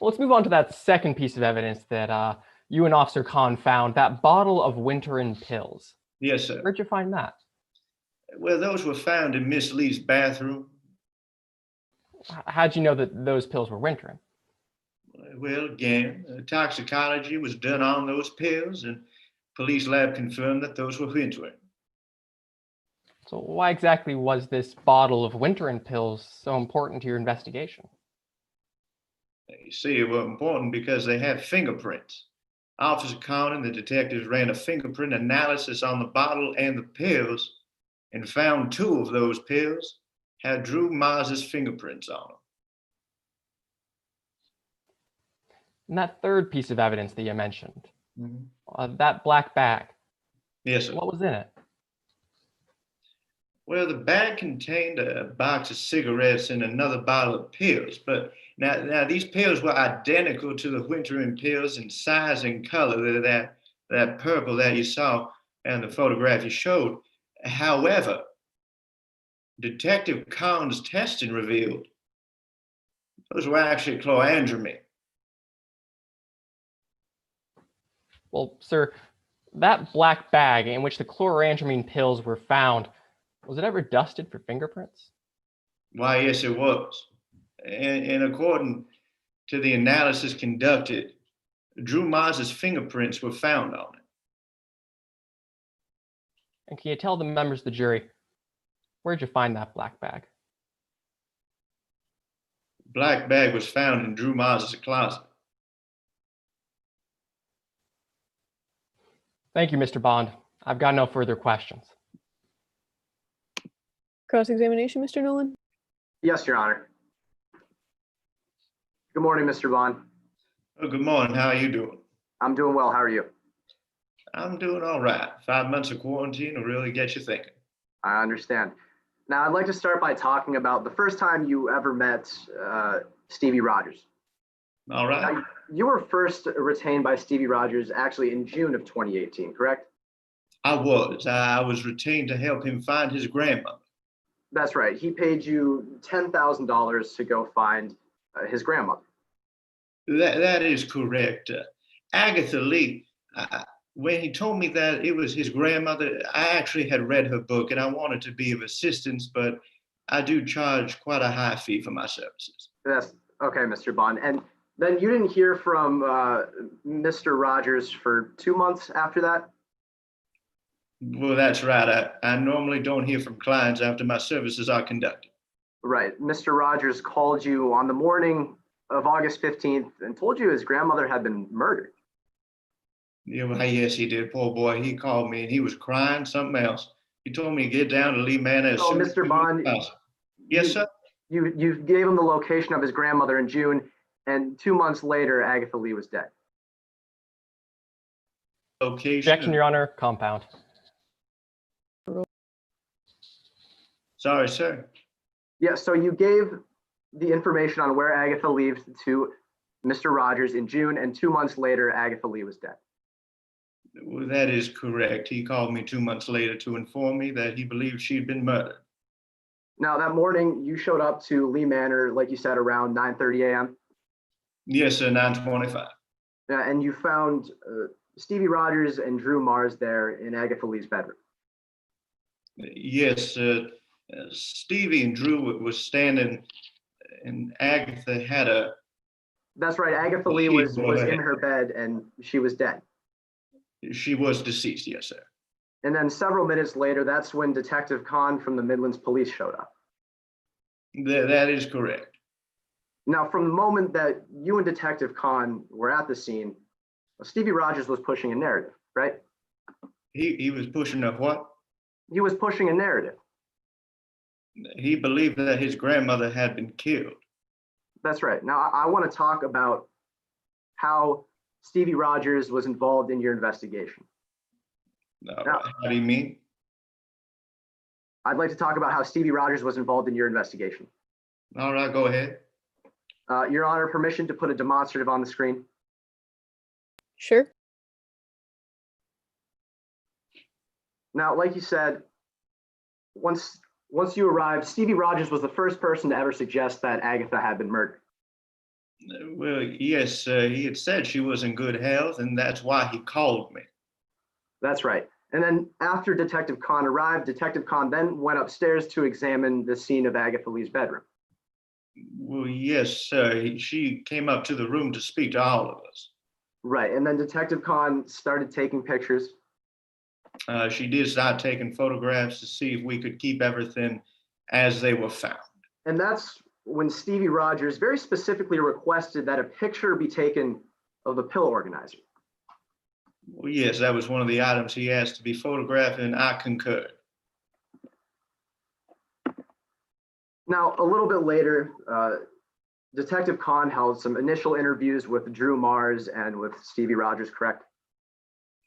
Well, let's move on to that second piece of evidence that you and Officer Kahn found, that bottle of Winterin pills. Yes, sir. Where'd you find that? Well, those were found in Miss Lee's bathroom. How'd you know that those pills were Winterin? Well, again, toxicology was done on those pills, and police lab confirmed that those were Winterin. So why exactly was this bottle of Winterin pills so important to your investigation? You see, it was important because they had fingerprints. Officer Cohn and the detectives ran a fingerprint analysis on the bottle and the pills and found 2 of those pills had Drew Mars's fingerprints on them. And that third piece of evidence that you mentioned, that black bag, Yes, sir. what was in it? Well, the bag contained a box of cigarettes and another bottle of pills, but now these pills were identical to the Winter pills in size and color, that purple that you saw and the photograph you showed. However, Detective Khan's testing revealed those were actually chlorandramine. Well, sir, that black bag in which the chlorandramine pills were found, was it ever dusted for fingerprints? Why, yes, it was. And according to the analysis conducted, Drew Mars's fingerprints were found on it. And can you tell the members of the jury, where'd you find that black bag? Black bag was found in Drew Mars's closet. Thank you, Mr. Bond. I've got no further questions. Cross-examination, Mr. Nolan? Yes, Your Honor. Good morning, Mr. Bond. Oh, good morning. How are you doing? I'm doing well. How are you? I'm doing all right. 5 months of quarantine will really get you thinking. I understand. Now, I'd like to start by talking about the first time you ever met Stevie Rogers. All right. Now, you were first retained by Stevie Rogers actually in June of 2018, correct? I was retained to help him find his grandmother. That's right. He paid you $10,000 to go find his grandmother. That is correct. Agatha Lee, when he told me that it was his grandmother, I actually had read her book and I wanted to be of assistance, but I do charge quite a high fee for my services. That's okay, Mr. Bond. And then you didn't hear from Mr. Rogers for 2 months after that? Well, that's right. I normally don't hear from clients after my services are conducted. Right. Mr. Rogers called you on the morning of August 15th and told you his grandmother had been murdered. Yeah, well, yes, he did. Poor boy. He called me and he was crying something else. He told me to get down to Lee Manor as soon as Mr. Bond, possible. Yes, sir? You gave him the location of his grandmother in June, and 2 months later, Agatha Lee was dead. Location. Objection, Your Honor. Compound. Sorry, sir. Yeah, so you gave the information on where Agatha lived to Mr. Rogers in June, and 2 months later, Agatha Lee was dead. Well, that is correct. He called me 2 months later to inform me that he believed she'd been murdered. Now, that morning, you showed up to Lee Manor, like you said, around 9:30 a.m.? Yes, sir, 9:25. Yeah, and you found Stevie Rogers and Drew Mars there in Agatha Lee's bedroom. Yes, Stevie and Drew was standing, and Agatha had a... That's right. Agatha Lee was in her bed, and she was dead. She was deceased, yes, sir. And then several minutes later, that's when Detective Khan from the Midlands Police showed up. That is correct. Now, from the moment that you and Detective Khan were at the scene, Stevie Rogers was pushing a narrative, right? He was pushing a what? He was pushing a narrative. He believed that his grandmother had been killed. That's right. Now, I want to talk about how Stevie Rogers was involved in your investigation. How do you mean? I'd like to talk about how Stevie Rogers was involved in your investigation. All right, go ahead. Your Honor, permission to put a demonstrative on the screen? Sure. Now, like you said, once you arrived, Stevie Rogers was the first person to ever suggest that Agatha had been murdered. Well, yes, he had said she was in good health, and that's why he called me. That's right. And then after Detective Khan arrived, Detective Khan then went upstairs to examine the scene of Agatha Lee's bedroom. Well, yes, sir. She came up to the room to speak to all of us. Right. And then Detective Khan started taking pictures. She did start taking photographs to see if we could keep everything as they were found. And that's when Stevie Rogers very specifically requested that a picture be taken of the pill organizer. Well, yes, that was one of the items he asked to be photographed, and I concurred. Now, a little bit later, Detective Khan held some initial interviews with Drew Mars and with Stevie Rogers, correct?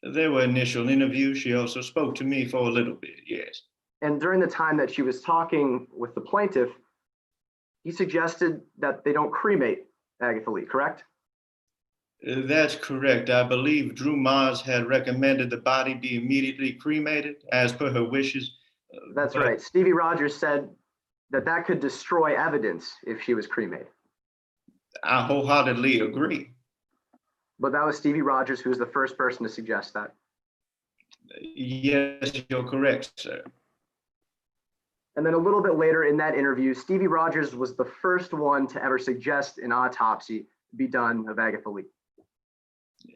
There were initial interviews. She also spoke to me for a little bit, yes. And during the time that she was talking with the plaintiff, he suggested that they don't cremate Agatha Lee, correct? That's correct. I believe Drew Mars had recommended the body be immediately cremated as per her wishes. That's But right. Stevie Rogers said that that could destroy evidence if she was cremated. I wholeheartedly agree. But that was Stevie Rogers who was the first person to suggest that. Yes, you're correct, sir. And then a little bit later in that interview, Stevie Rogers was the first one to ever suggest an autopsy be done of Agatha Lee.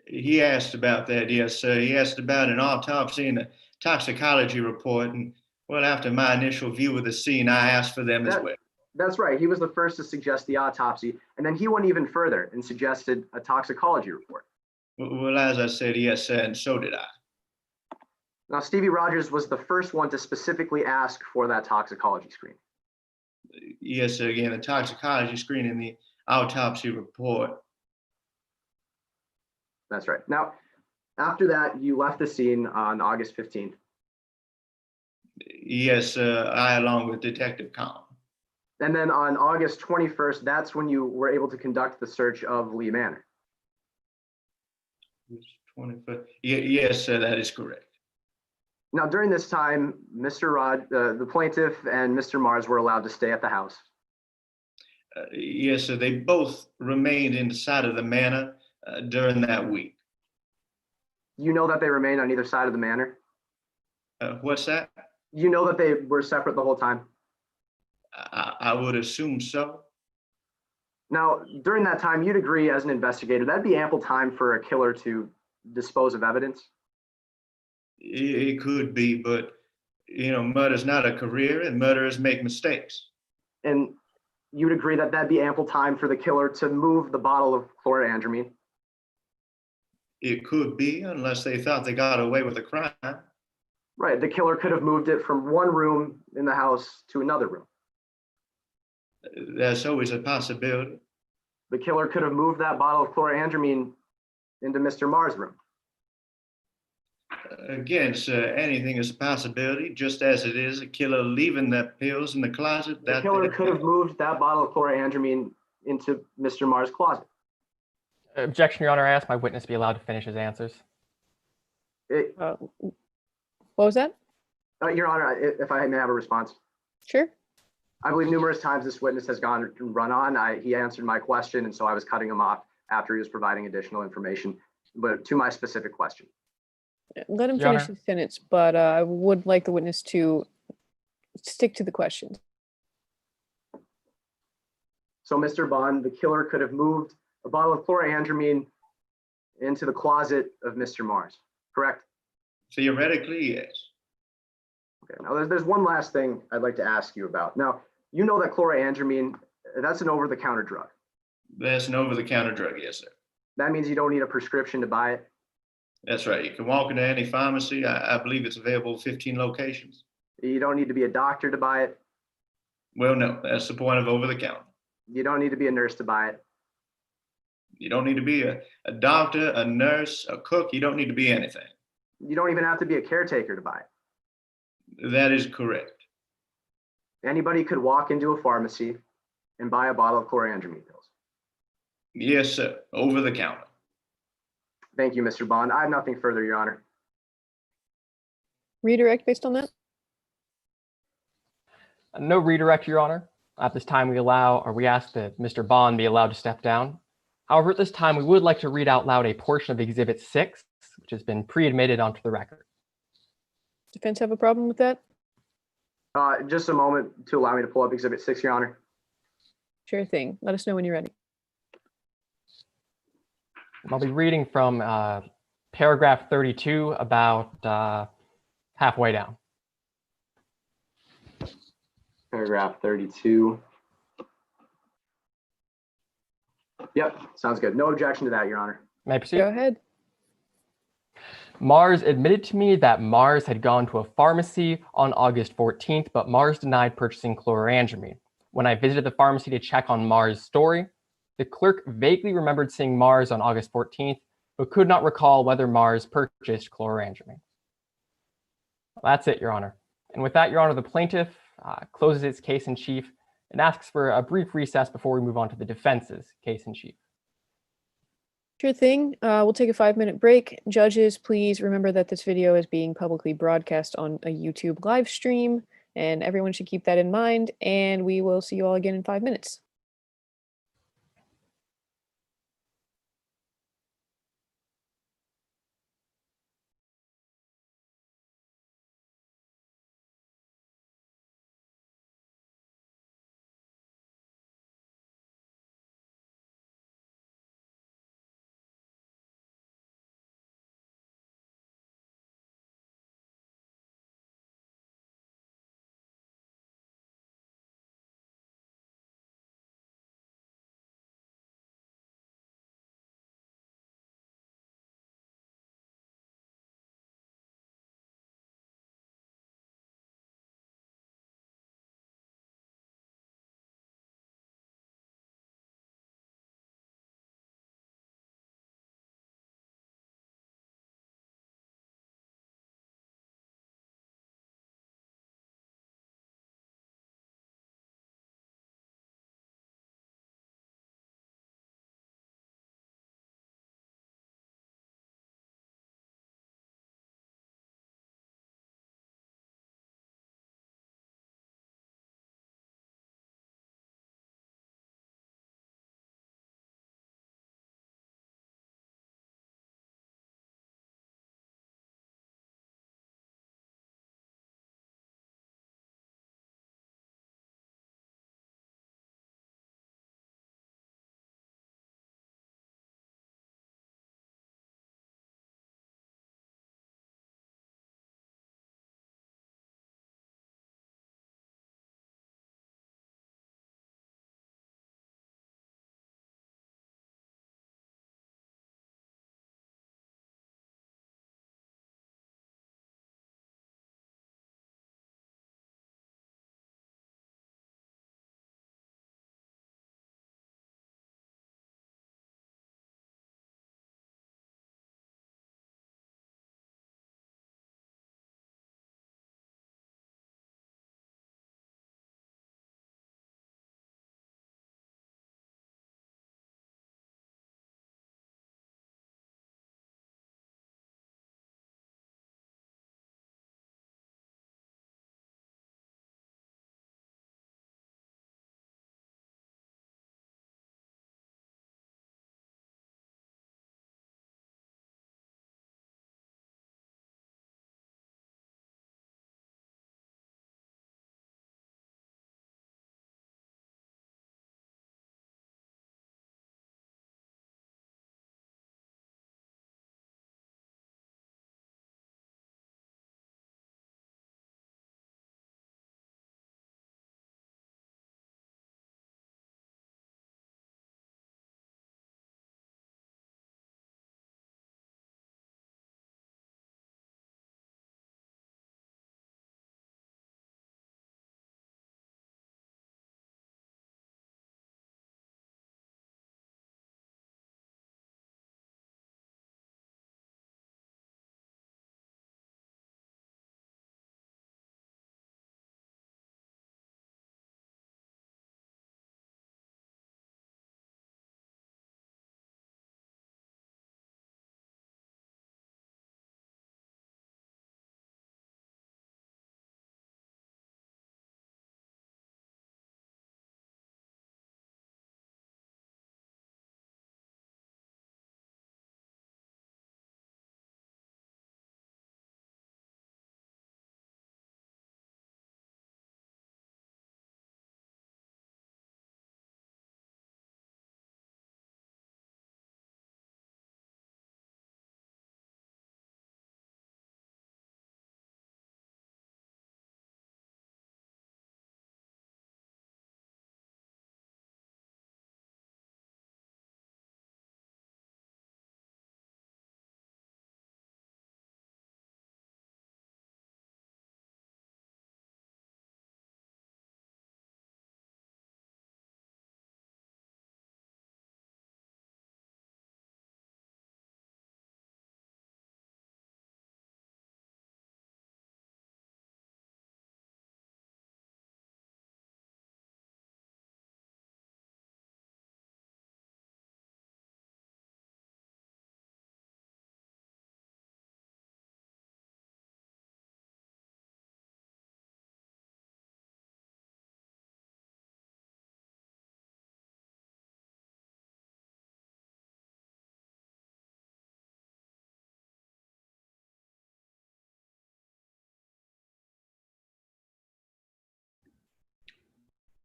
He asked about that, yes, sir. He asked about an autopsy and a toxicology report. And well, after my initial view of the scene, I asked for them as well. That's right. He was the first to suggest the autopsy. And then he went even further and suggested a toxicology report. Well, as I said, yes, sir, and so did I. Now, Stevie Rogers was the first one to specifically ask for that toxicology screen. Yes, sir. Again, the toxicology screen in the autopsy report. That's right. Now, after that, you left the scene on August 15th. Yes, sir. I, along with Detective Collins. And then on August 21st, that's when you were able to conduct the search of Lee Manor. 21st. Yes, sir. That is correct. Now, during this time, the plaintiff and Mr. Mars were allowed to stay at the house. Yes, sir. They both remained inside of the manor during that week. You know that they remained on either side of the manor? What's that? You know that they were separate the whole time? I would assume so. Now, during that time, you'd agree as an investigator, that'd be ample time for a killer to dispose of evidence? It could be, but murder's not a career and murderers make mistakes. And you'd agree that that'd be ample time for the killer to move the bottle of chlorandramine? It could be, unless they thought they got away with a crime. Right, the killer could have moved it from one room in the house to another room. That's always a possibility. The killer could have moved that bottle of chlorandramine into Mr. Mars' room. Again, sir, anything is a possibility, just as it is a killer leaving the pills in the closet. The killer could have moved that bottle of chlorandramine into Mr. Mars' closet. Objection, Your Honor. I ask my witness to be allowed to finish his answers. What was that? Your Honor, if I may have a response. Sure. I believe numerous times this witness has gone and run on. He answered my question, and so I was cutting him off after he was providing additional information. But to my specific question. Let him Your finish Honor. his sentence, but I would like the witness to stick to the questions. So, Mr. Bond, the killer could have moved a bottle of chlorandramine into the closet of Mr. Mars, correct? Theoretically, yes. Okay, now there's one last thing I'd like to ask you about. Now, you know that chlorandramine, that's an over-the-counter drug. That's an over-the-counter drug, yes, sir. That means you don't need a prescription to buy it. That's right. You can walk into any pharmacy. I believe it's available in 15 locations. You don't need to be a doctor to buy it. Well, no, that's the point of over-the-counter. You don't need to be a nurse to buy it. You don't need to be a doctor, a nurse, a cook. You don't need to be anything. You don't even have to be a caretaker to buy it. That is correct. Anybody could walk into a pharmacy and buy a bottle of chlorandramine pills. Yes, sir. Over the counter. Thank you, Mr. Bond. I have nothing further, Your Honor. Redirect based on that? No redirect, Your Honor. At this time, we ask that Mr. Bond be allowed to step down. However, at this time, we would like to read out loud a portion of Exhibit 6, which has been pre-admitted onto the record. Defense have a problem with that? Just a moment to allow me to pull up Exhibit 6, Your Honor. Sure thing. Let us know when you're ready. I'll be reading from paragraph 32, about halfway down. Paragraph 32. Yep, sounds good. No objection to that, Your Honor. May I proceed? Go ahead. Mars admitted to me that Mars had gone to a pharmacy on August 14th, but Mars denied purchasing chlorandramine. When I visited the pharmacy to check on Mars' story, the clerk vaguely remembered seeing Mars on August 14th, but could not recall whether Mars purchased chlorandramine. That's it, Your Honor. And with that, Your Honor, the plaintiff closes its case in chief and asks for a brief recess before we move on to the defense's case in chief. Sure thing. We'll take a 5-minute break. Judges, please remember that this video is being publicly broadcast on a YouTube live stream, and everyone should keep that in mind. And we will see you all again in 5 minutes.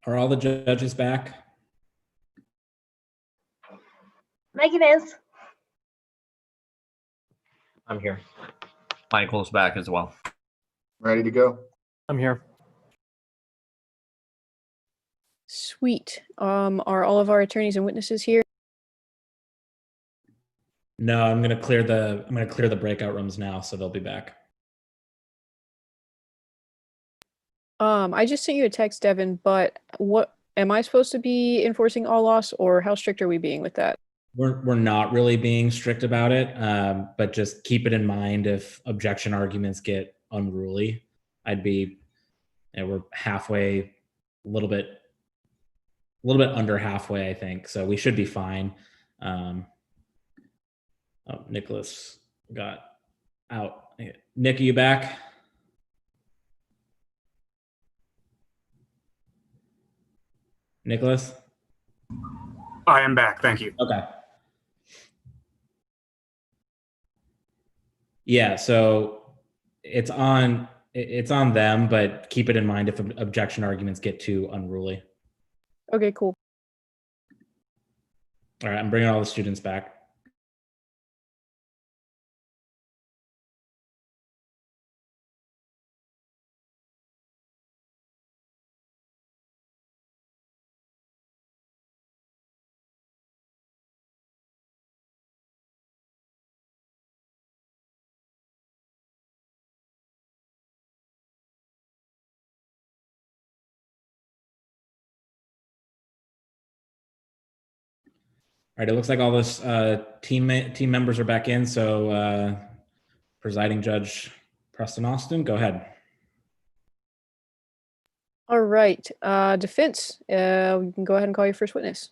Are all the judges back? Megan is. I'm here. Michael's back as well. Ready to go. I'm here. Sweet. Are all of our attorneys and witnesses here? No, I'm gonna clear the breakout rooms now, so they'll be back. I just sent you a text, Devin, but what am I supposed to be enforcing all loss, or how strict are we being with that? We're not really being strict about it, but just keep it in mind if objection arguments get unruly. We're halfway, a little bit under halfway, I think. So we should be fine. Nicholas got out. Nick, are you back? Nicholas? I am back. Thank you. Okay. Yeah, so it's on them, but keep it in mind if objection arguments get too unruly. Okay, cool. All right, I'm bringing all the students back. All right, it looks like all those team members are back in. So presiding judge Preston Austin, go ahead. All right, defense, you can go ahead and call your first witness.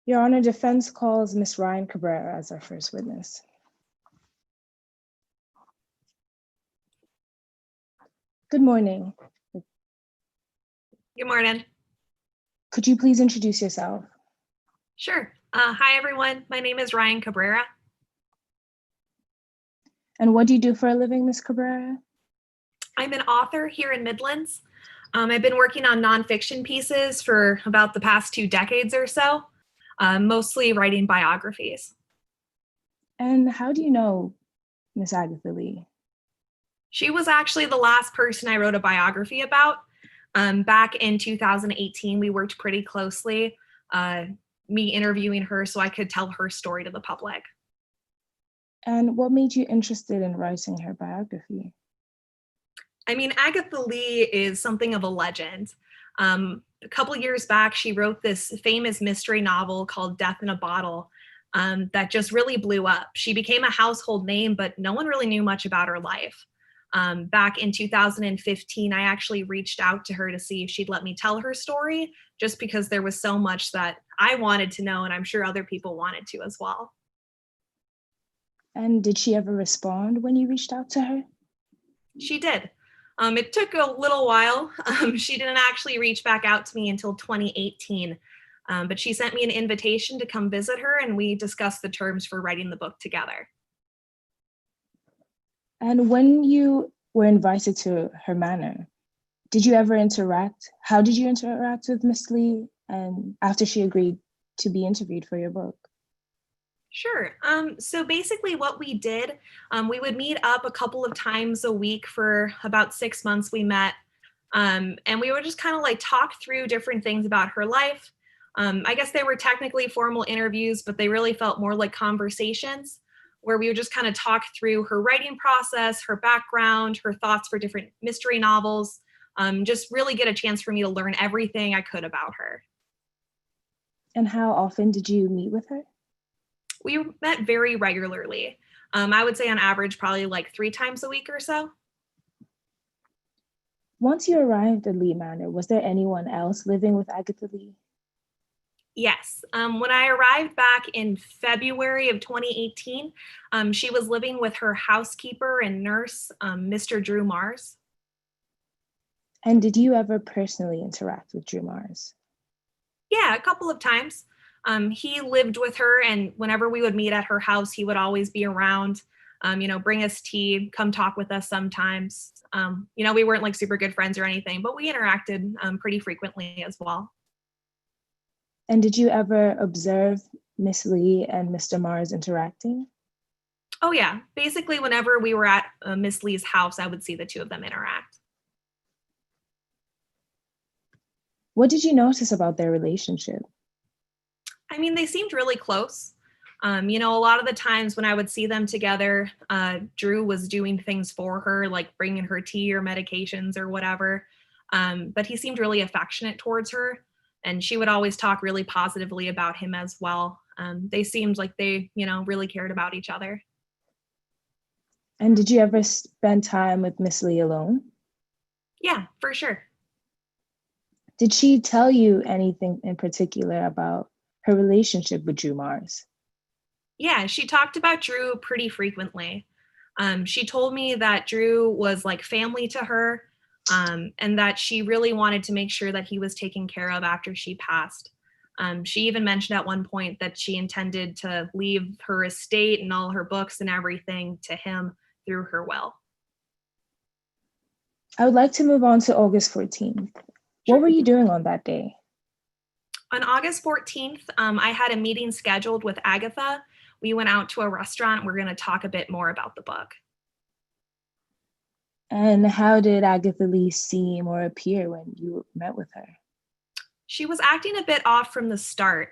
Your Honor, defense calls Ms. Ryan Cabrera as our first witness. Good morning. Good morning. Could you please introduce yourself? Sure. Hi, everyone. My name is Ryan Cabrera. And what do you do for a living, Ms. Cabrera? I'm an author here in Midlands. I've been working on nonfiction pieces for about the past 2 decades or so, mostly writing biographies. And how do you know Miss Agatha Lee? She was actually the last person I wrote a biography about. Back in 2018, we worked pretty closely, me interviewing her so I could tell her story to the public. And what made you interested in writing her biography? I mean, Agatha Lee is something of a legend. A couple years back, she wrote this famous mystery novel called Death in a Bottle that just really blew up. She became a household name, but no one really knew much about her life. Back in 2015, I actually reached out to her to see if she'd let me tell her story, just because there was so much that I wanted to know, and I'm sure other people wanted to as well. And did she ever respond when you reached out to her? She did. It took a little while. She didn't actually reach back out to me until 2018, but she sent me an invitation to come visit her, and we discussed the terms for writing the book together. And when you were invited to her manor, did you ever interact? How did you interact with Miss Lee and after she agreed to be interviewed for your book? Sure. So basically what we did, we would meet up a couple of times a week for about 6 months we met. And we would just kind of like talk through different things about her life. I guess they were technically formal interviews, but they really felt more like conversations where we would just kind of talk through her writing process, her background, her thoughts for different mystery novels, just really get a chance for me to learn everything I could about her. And how often did you meet with her? We met very regularly. I would say on average, probably like 3 times a week or so. Once you arrived at Lee Manor, was there anyone else living with Agatha Lee? Yes. When I arrived back in February of 2018, she was living with her housekeeper and nurse, Mr. Drew Mars. And did you ever personally interact with Drew Mars? Yeah, a couple of times. He lived with her, and whenever we would meet at her house, he would always be around. bring us tea, come talk with us sometimes. We weren't like super good friends or anything, but we interacted pretty frequently as well. And did you ever observe Miss Lee and Mr. Mars interacting? Oh yeah, basically whenever we were at Miss Lee's house, I would see the two of them interact. What did you notice about their relationship? I mean, they seemed really close. A lot of the times when I would see them together, Drew was doing things for her, like bringing her tea or medications or whatever. But he seemed really affectionate towards her, and she would always talk really positively about him as well. They seemed like they, really cared about each other. And did you ever spend time with Miss Lee alone? Yeah, for sure. Did she tell you anything in particular about her relationship with Drew Mars? Yeah, she talked about Drew pretty frequently. She told me that Drew was like family to her, and that she really wanted to make sure that he was taken care of after she passed. She even mentioned at one point that she intended to leave her estate and all her books and everything to him through her will. I would like to move on to August 14th. What were you doing on that day? On August 14th, I had a meeting scheduled with Agatha. We went out to a restaurant. We're going to talk a bit more about the book. And how did Agatha Lee seem or appear when you met with her? She was acting a bit off from the start.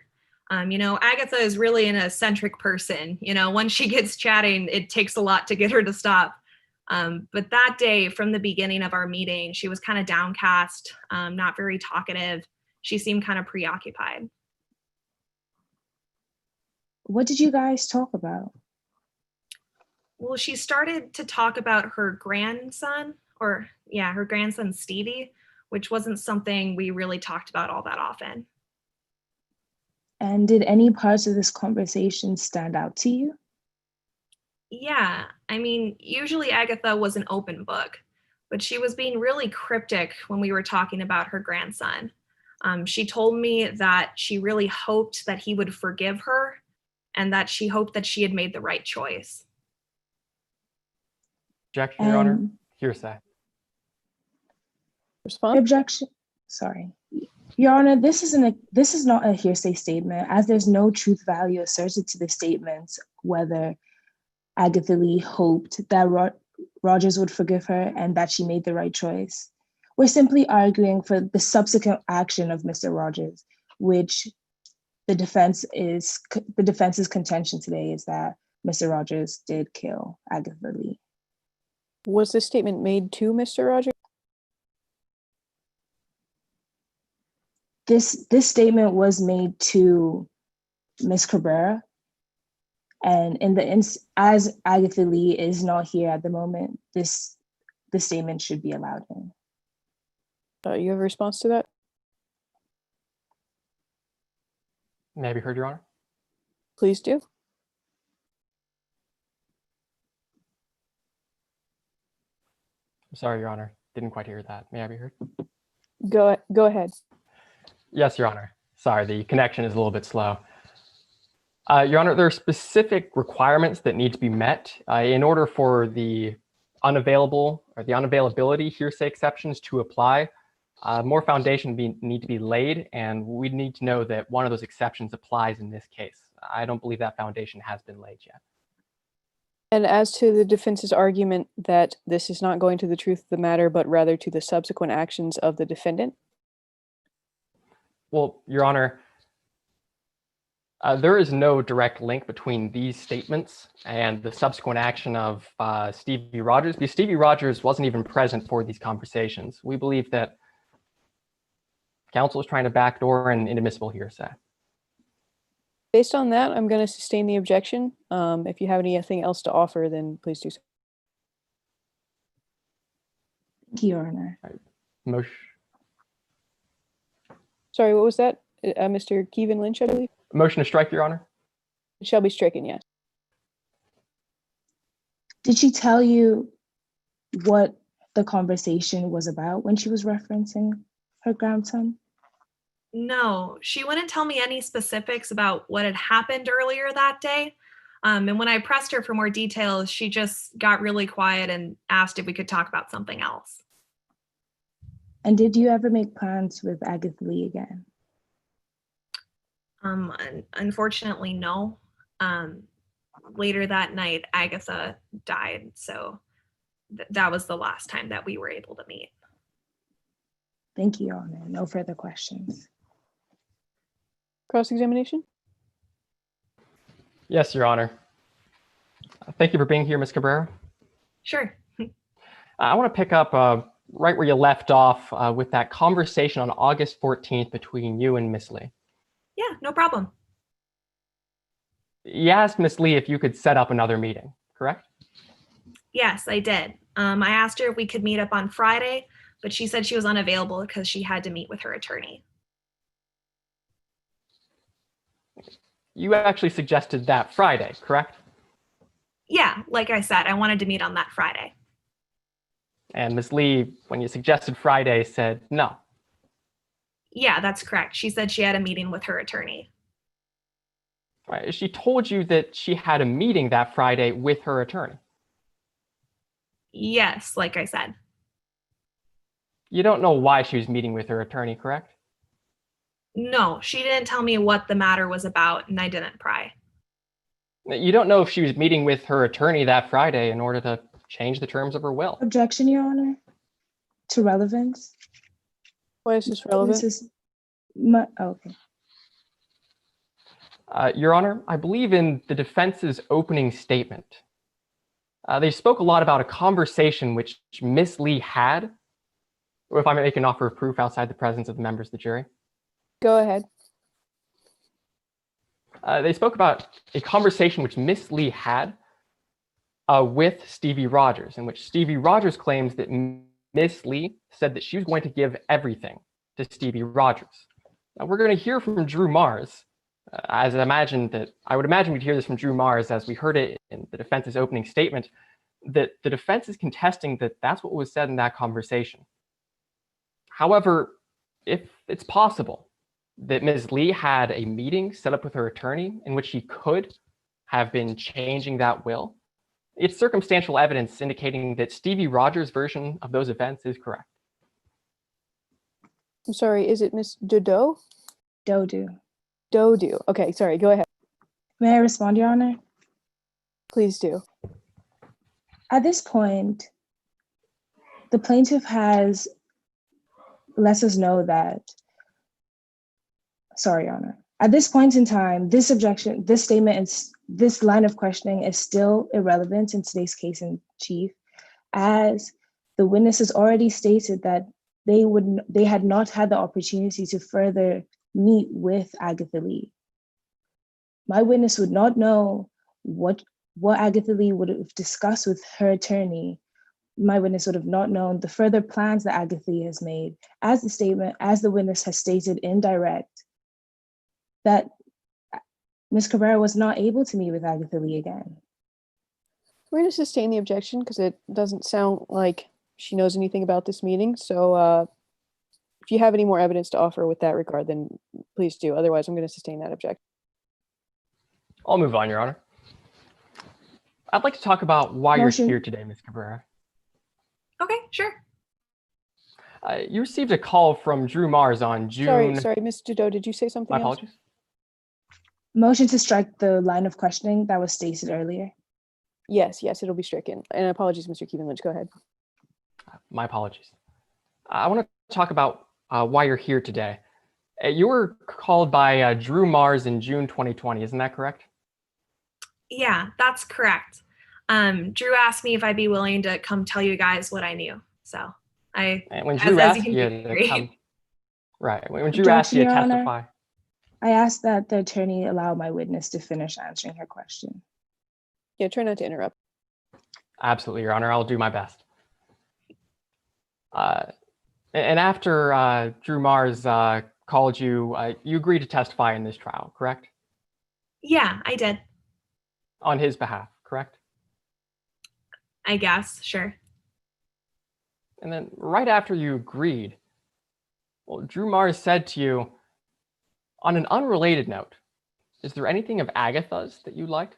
Agatha is really an eccentric person. Once she gets chatting, it takes a lot to get her to stop. But that day, from the beginning of our meeting, she was kind of downcast, not very talkative. She seemed kind of preoccupied. What did you guys talk about? Well, she started to talk about her grandson, her grandson Stevie, which wasn't something we really talked about all that often. And did any parts of this conversation stand out to you? Yeah, I mean, usually Agatha was an open book, but she was being really cryptic when we were talking about her grandson. She told me that she really hoped that he would forgive her and that she hoped that she had made the right choice. Objection, Your Honor. Hearsay. Response? Objection. Sorry. Your Honor, this is not a hearsay statement, as there's no truth value asserted to the statements whether Agatha Lee hoped that Rogers would forgive her and that she made the right choice. We're simply arguing for the subsequent action of Mr. Rogers, which the defense's contention today is that Mr. Rogers did kill Agatha Lee. Was this statement made to Mr. Rogers? This statement was made to Ms. Cabrera, and as Agatha Lee is not here at the moment, the statement should be allowed in. You have a response to that? May I be heard, Your Honor? Please do. I'm sorry, Your Honor. Didn't quite hear that. May I be heard? Go ahead. Yes, Your Honor. Sorry, the connection is a little bit slow. Your Honor, there are specific requirements that need to be met in order for the unavailability hearsay exceptions to apply. More foundation need to be laid, and we need to know that one of those exceptions applies in this case. I don't believe that foundation has been laid yet. And as to the defense's argument that this is not going to the truth of the matter, but rather to the subsequent actions of the defendant? Well, Your Honor, there is no direct link between these statements and the subsequent action of Stevie Rogers, because Stevie Rogers wasn't even present for these conversations. We believe that counsel is trying to backdoor an inadmissible hearsay. Based on that, I'm going to sustain the objection. If you have anything else to offer, then please do so. Thank you, Your Honor. Motion. Sorry, what was that? Mr. Kevin Lynch, I believe? Motion to strike, Your Honor. It shall be stricken, yes. Did she tell you what the conversation was about when she was referencing her grandson? No, she wouldn't tell me any specifics about what had happened earlier that day. And when I pressed her for more details, she just got really quiet and asked if we could talk about something else. And did you ever make plans with Agatha Lee again? Unfortunately, no. Later that night, Agatha died, so that was the last time that we were able to meet. Thank you, Your Honor. No further questions. Cross-examination? Yes, Your Honor. Thank you for being here, Ms. Cabrera. Sure. I want to pick up right where you left off with that conversation on August 14th between you and Miss Lee. Yeah, no problem. You asked Miss Lee if you could set up another meeting, correct? Yes, I did. I asked her if we could meet up on Friday, but she said she was unavailable because she had to meet with her attorney. You actually suggested that Friday, correct? Yeah, like I said, I wanted to meet on that Friday. And Ms. Lee, when you suggested Friday, said no. Yeah, that's correct. She said she had a meeting with her attorney. Right. She told you that she had a meeting that Friday with her attorney. Yes, like I said. You don't know why she was meeting with her attorney, correct? No, she didn't tell me what the matter was about, and I didn't pry. You don't know if she was meeting with her attorney that Friday in order to change the terms of her will. Objection, Your Honor, to relevance. Why is this relevant? Okay. Your Honor, I believe in the defense's opening statement. They spoke a lot about a conversation which Miss Lee had, or if I may make an offer of proof outside the presence of the members of the jury. Go ahead. They spoke about a conversation which Miss Lee had with Stevie Rogers, in which Stevie Rogers claims that Miss Lee said that she was going to give everything to Stevie Rogers. Now we're going to hear from Drew Mars, I would imagine we'd hear this from Drew Mars as we heard it in the defense's opening statement, that the defense is contesting that that's what was said in that conversation. However, if it's possible that Ms. Lee had a meeting set up with her attorney in which she could have been changing that will, it's circumstantial evidence indicating that Stevie Rogers' version of those events is correct. I'm sorry, is it Miss Dodo? Dodo. Dodo. Okay, sorry, go ahead. May I respond, Your Honor? Please do. At this point, the plaintiff has let us know that, sorry, Your Honor. At this point in time, this objection, this statement, this line of questioning is still irrelevant in today's case in chief, as the witnesses already stated that they had not had the opportunity to further meet with Agatha Lee. My witness would not know what Agatha Lee would have discussed with her attorney. My witness would have not known the further plans that Agatha Lee has made, as the witness has stated in direct, that Ms. Cabrera was not able to meet with Agatha Lee again. We're going to sustain the objection because it doesn't sound like she knows anything about this meeting. So if you have any more evidence to offer with that regard, then please do. Otherwise, I'm going to sustain that objection. I'll move on, Your Honor. I'd like to talk about why you're here today, Ms. Cabrera. Okay, sure. You received a call from Drew Mars on June... Sorry, Ms. Dodo, did you say something My else? apologies. Motion to strike the line of questioning that was stated earlier. Yes, it'll be stricken. And apologies, Mr. Keevan Lynch, go ahead. My apologies. I want to talk about why you're here today. You were called by Drew Mars in June 2020, isn't that correct? Yeah, that's correct. Drew asked me if I'd be willing to come tell you guys what I knew. So when Drew asked you to come, right? When Drew asked you to testify, I asked that the attorney allow my witness to finish answering her question. Yeah, try not to interrupt. Absolutely, Your Honor. I'll do my best. And after Drew Mars called you, you agreed to testify in this trial, correct? Yeah, I did. On his behalf, correct? I guess, sure. And then right after you agreed, well, Drew Mars said to you, on an unrelated note, is there anything of Agatha's that you like?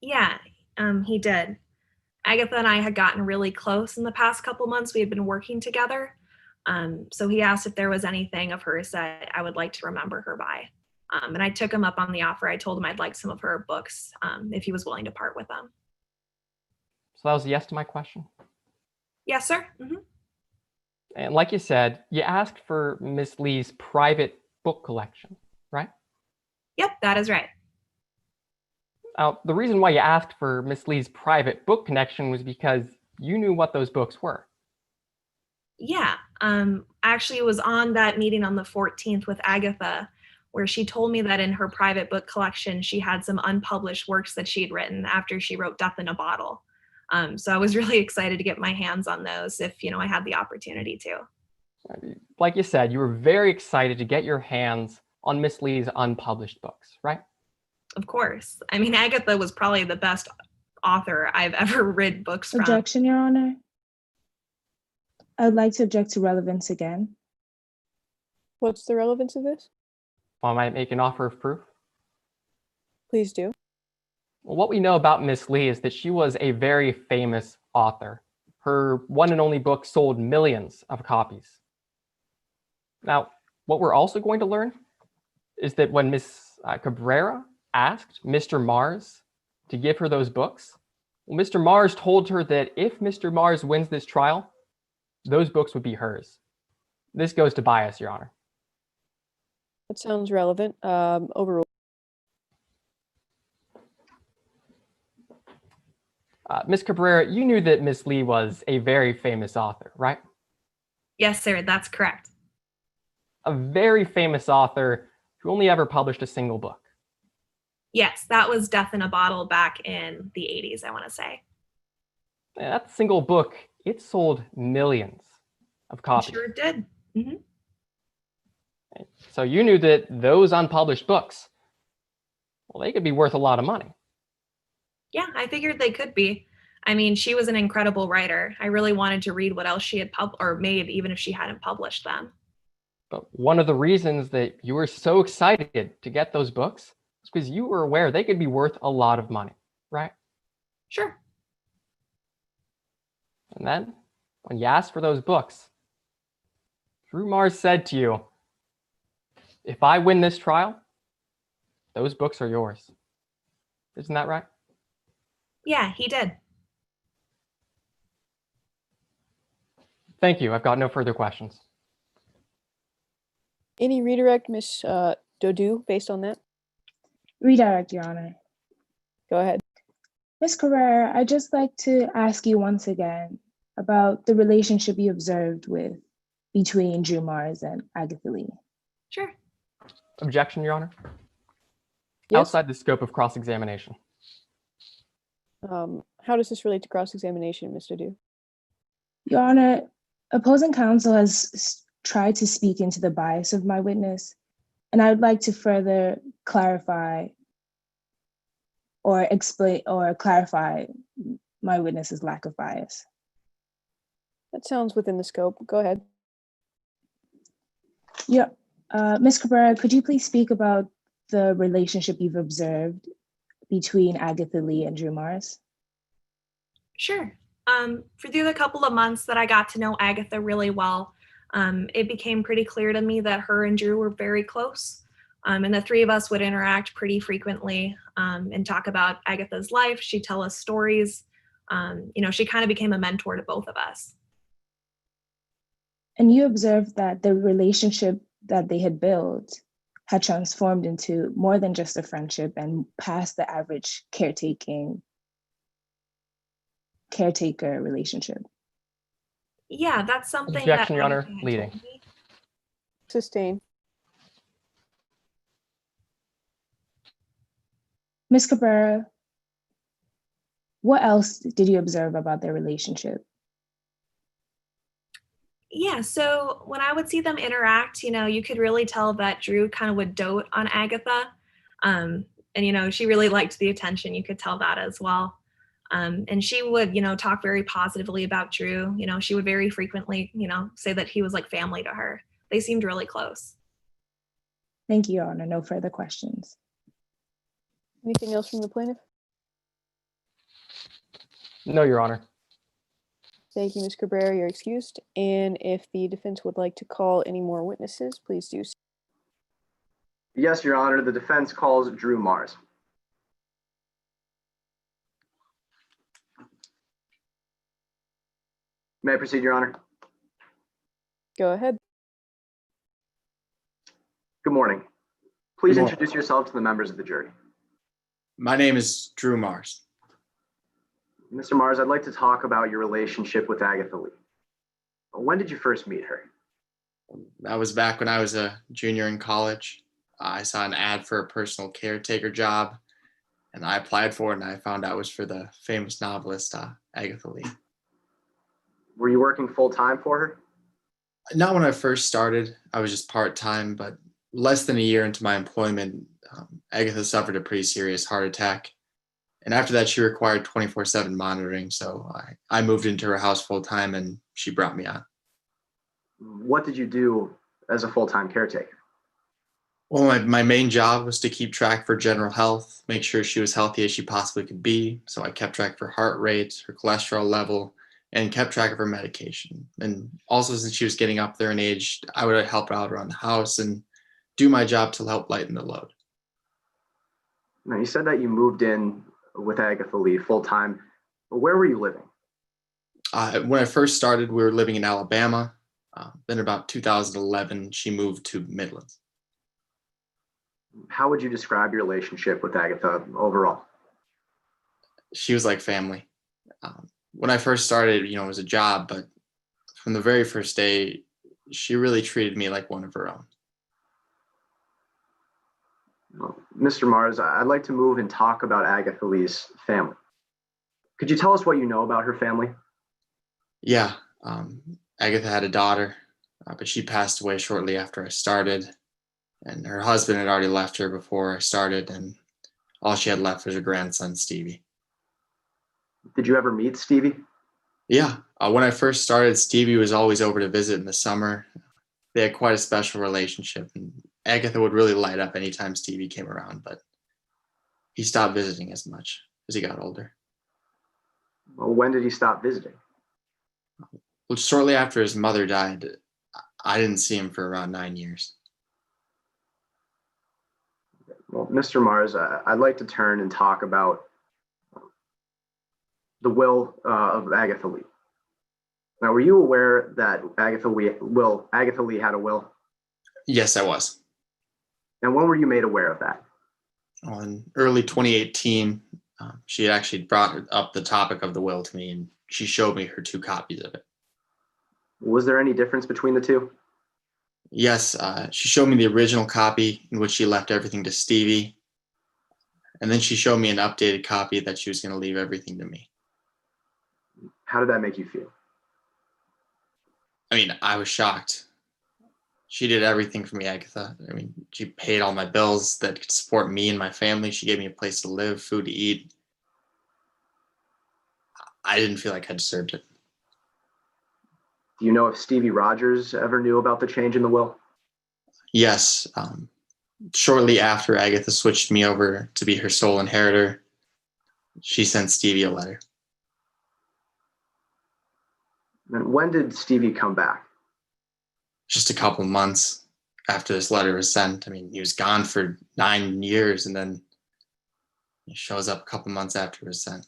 Yeah, he did. Agatha and I had gotten really close in the past couple months. We had been working together. So he asked if there was anything of hers that I would like to remember her by. And I took him up on the offer. I told him I'd like some of her books if he was willing to part with them. So that was a yes to my question. Yes, sir. Mm-hmm. And like you said, you asked for Miss Lee's private book collection, right? Yep, that is right. Now, the reason why you asked for Miss Lee's private book connection was because you knew what those books were. Yeah, actually it was on that meeting on the 14th with Agatha where she told me that in her private book collection, she had some unpublished works that she'd written after she wrote Death in a Bottle. So I was really excited to get my hands on those if, I had the opportunity to. Like you said, you were very excited to get your hands on Miss Lee's unpublished books, right? Of course. I mean, Agatha was probably the best author I've ever read books from. Objection, Your Honor. I would like to object to relevance again. What's the relevance of this? I might make an offer of proof. Please do. Well, what we know about Miss Lee is that she was a very famous author. Her one and only book sold millions of copies. Now, what we're also going to learn is that when Miss Cabrera asked Mr. Mars to give her those books, well, Mr. Mars told her that if Mr. Mars wins this trial, those books would be hers. This goes to bias, Your Honor. That sounds relevant. Overruled. Ms. Cabrera, you knew that Miss Lee was a very famous author, right? Yes, sir, that's correct. A very famous author who only ever published a single book. Yes, that was Death in a Bottle back in the 80s, I want to say. That single book, it sold millions of copies. Sure did. Mm-hmm. So you knew that those unpublished books, well, they could be worth a lot of money. Yeah, I figured they could be. I mean, she was an incredible writer. I really wanted to read what else she had made, even if she hadn't published them. But one of the reasons that you were so excited to get those books is because you were aware they could be worth a lot of money, right? Sure. And then, when you asked for those books, Drew Mars said to you, if I win this trial, those books are yours. Isn't that right? Yeah, he did. Thank you. I've got no further questions. Any redirect, Miss Dodu, based on that? Redirect, Your Honor. Go ahead. Ms. Carrera, I'd just like to ask you once again about the relationship you observed between Drew Mars and Agatha Lee. Sure. Objection, Your Honor. Yes? Outside the scope of cross-examination. How does this relate to cross-examination, Mr. Dodu? Your Honor, opposing counsel has tried to speak into the bias of my witness, and I would like to further clarify or explain or clarify my witness's lack of bias. That sounds within the scope. Go ahead. Yeah. Ms. Cabrera, could you please speak about the relationship you've observed between Agatha Lee and Drew Mars? Sure. Through the couple of months that I got to know Agatha really well, it became pretty clear to me that her and Drew were very close. And the three of us would interact pretty frequently and talk about Agatha's life. She'd tell us stories. She kind of became a mentor to both of us. And you observed that the relationship that they had built had transformed into more than just a friendship and past the average caretaker relationship. Yeah, that's something. Objection, Your Honor. Leading. Sustain. Ms. Cabrera, what else did you observe about their relationship? Yeah, so when I would see them interact, you could really tell that Drew kind of would dote on Agatha. And, she really liked the attention. You could tell that as well. And she would, talk very positively about Drew. She would very frequently, say that he was like family to her. They seemed really close. Thank you, Your Honor. No further questions. Anything else from the plaintiff? No, Your Honor. Thank you, Ms. Cabrera. You're excused. And if the defense would like to call any more witnesses, please do so. Yes, Your Honor. The defense calls Drew Mars. May I proceed, Your Honor? Go ahead. Good morning. Please Good morning. introduce yourself to the members of the jury. My name is Drew Mars. Mr. Mars, I'd like to talk about your relationship with Agatha Lee. When did you first meet her? That was back when I was a junior in college. I saw an ad for a personal caretaker job, and I applied for it, and I found out it was for the famous novelist Agatha Lee. Were you working full-time for her? Not when I first started. I was just part-time, but less than a year into my employment, Agatha suffered a pretty serious heart attack. And after that, she required 24/7 monitoring. So I moved into her house full-time, and she brought me on. What did you do as a full-time caretaker? Well, my main job was to keep track for general health, make sure she was healthy as she possibly could be. So I kept track of her heart rate, her cholesterol level, and kept track of her medication. And also, since she was getting up there in age, I would help her out around the house and do my job to help lighten the load. Now, you said that you moved in with Agatha Lee full-time. Where were you living? When I first started, we were living in Alabama. Then about 2011, she moved to Midlands. How would you describe your relationship with Agatha overall? She was like family. When I first started, it was a job, but from the very first day, she really treated me like one of her own. Well, Mr. Mars, I'd like to move and talk about Agatha Lee's family. Could you tell us what you know about her family? Yeah, Agatha had a daughter, but she passed away shortly after I started. And her husband had already left her before I started, and all she had left was her grandson, Stevie. Did you ever meet Stevie? Yeah, when I first started, Stevie was always over to visit in the summer. They had quite a special relationship, and Agatha would really light up anytime Stevie came around, but he stopped visiting as much as he got older. Well, when did he stop visiting? Well, shortly after his mother died, I didn't see him for around 9 years. Well, Mr. Mars, I'd like to turn and talk about the will of Agatha Lee. Now, were you aware that Agatha Lee had a will? Yes, I was. And when were you made aware of that? Well, in early 2018, she had actually brought up the topic of the will to me, and she showed me her 2 copies of it. Was there any difference between the two? Yes, she showed me the original copy in which she left everything to Stevie. And then she showed me an updated copy that she was going to leave everything to me. How did that make you feel? I mean, I was shocked. She did everything for me, Agatha. I mean, she paid all my bills that could support me and my family. She gave me a place to live, food to eat. I didn't feel like I deserved it. Do you know if Stevie Rogers ever knew about the change in the will? Yes. Shortly after Agatha switched me over to be her sole inheritor, she sent Stevie a letter. And when did Stevie come back? Just a couple months after this letter was sent. I mean, he was gone for 9 years, and then he shows up a couple months after it was sent.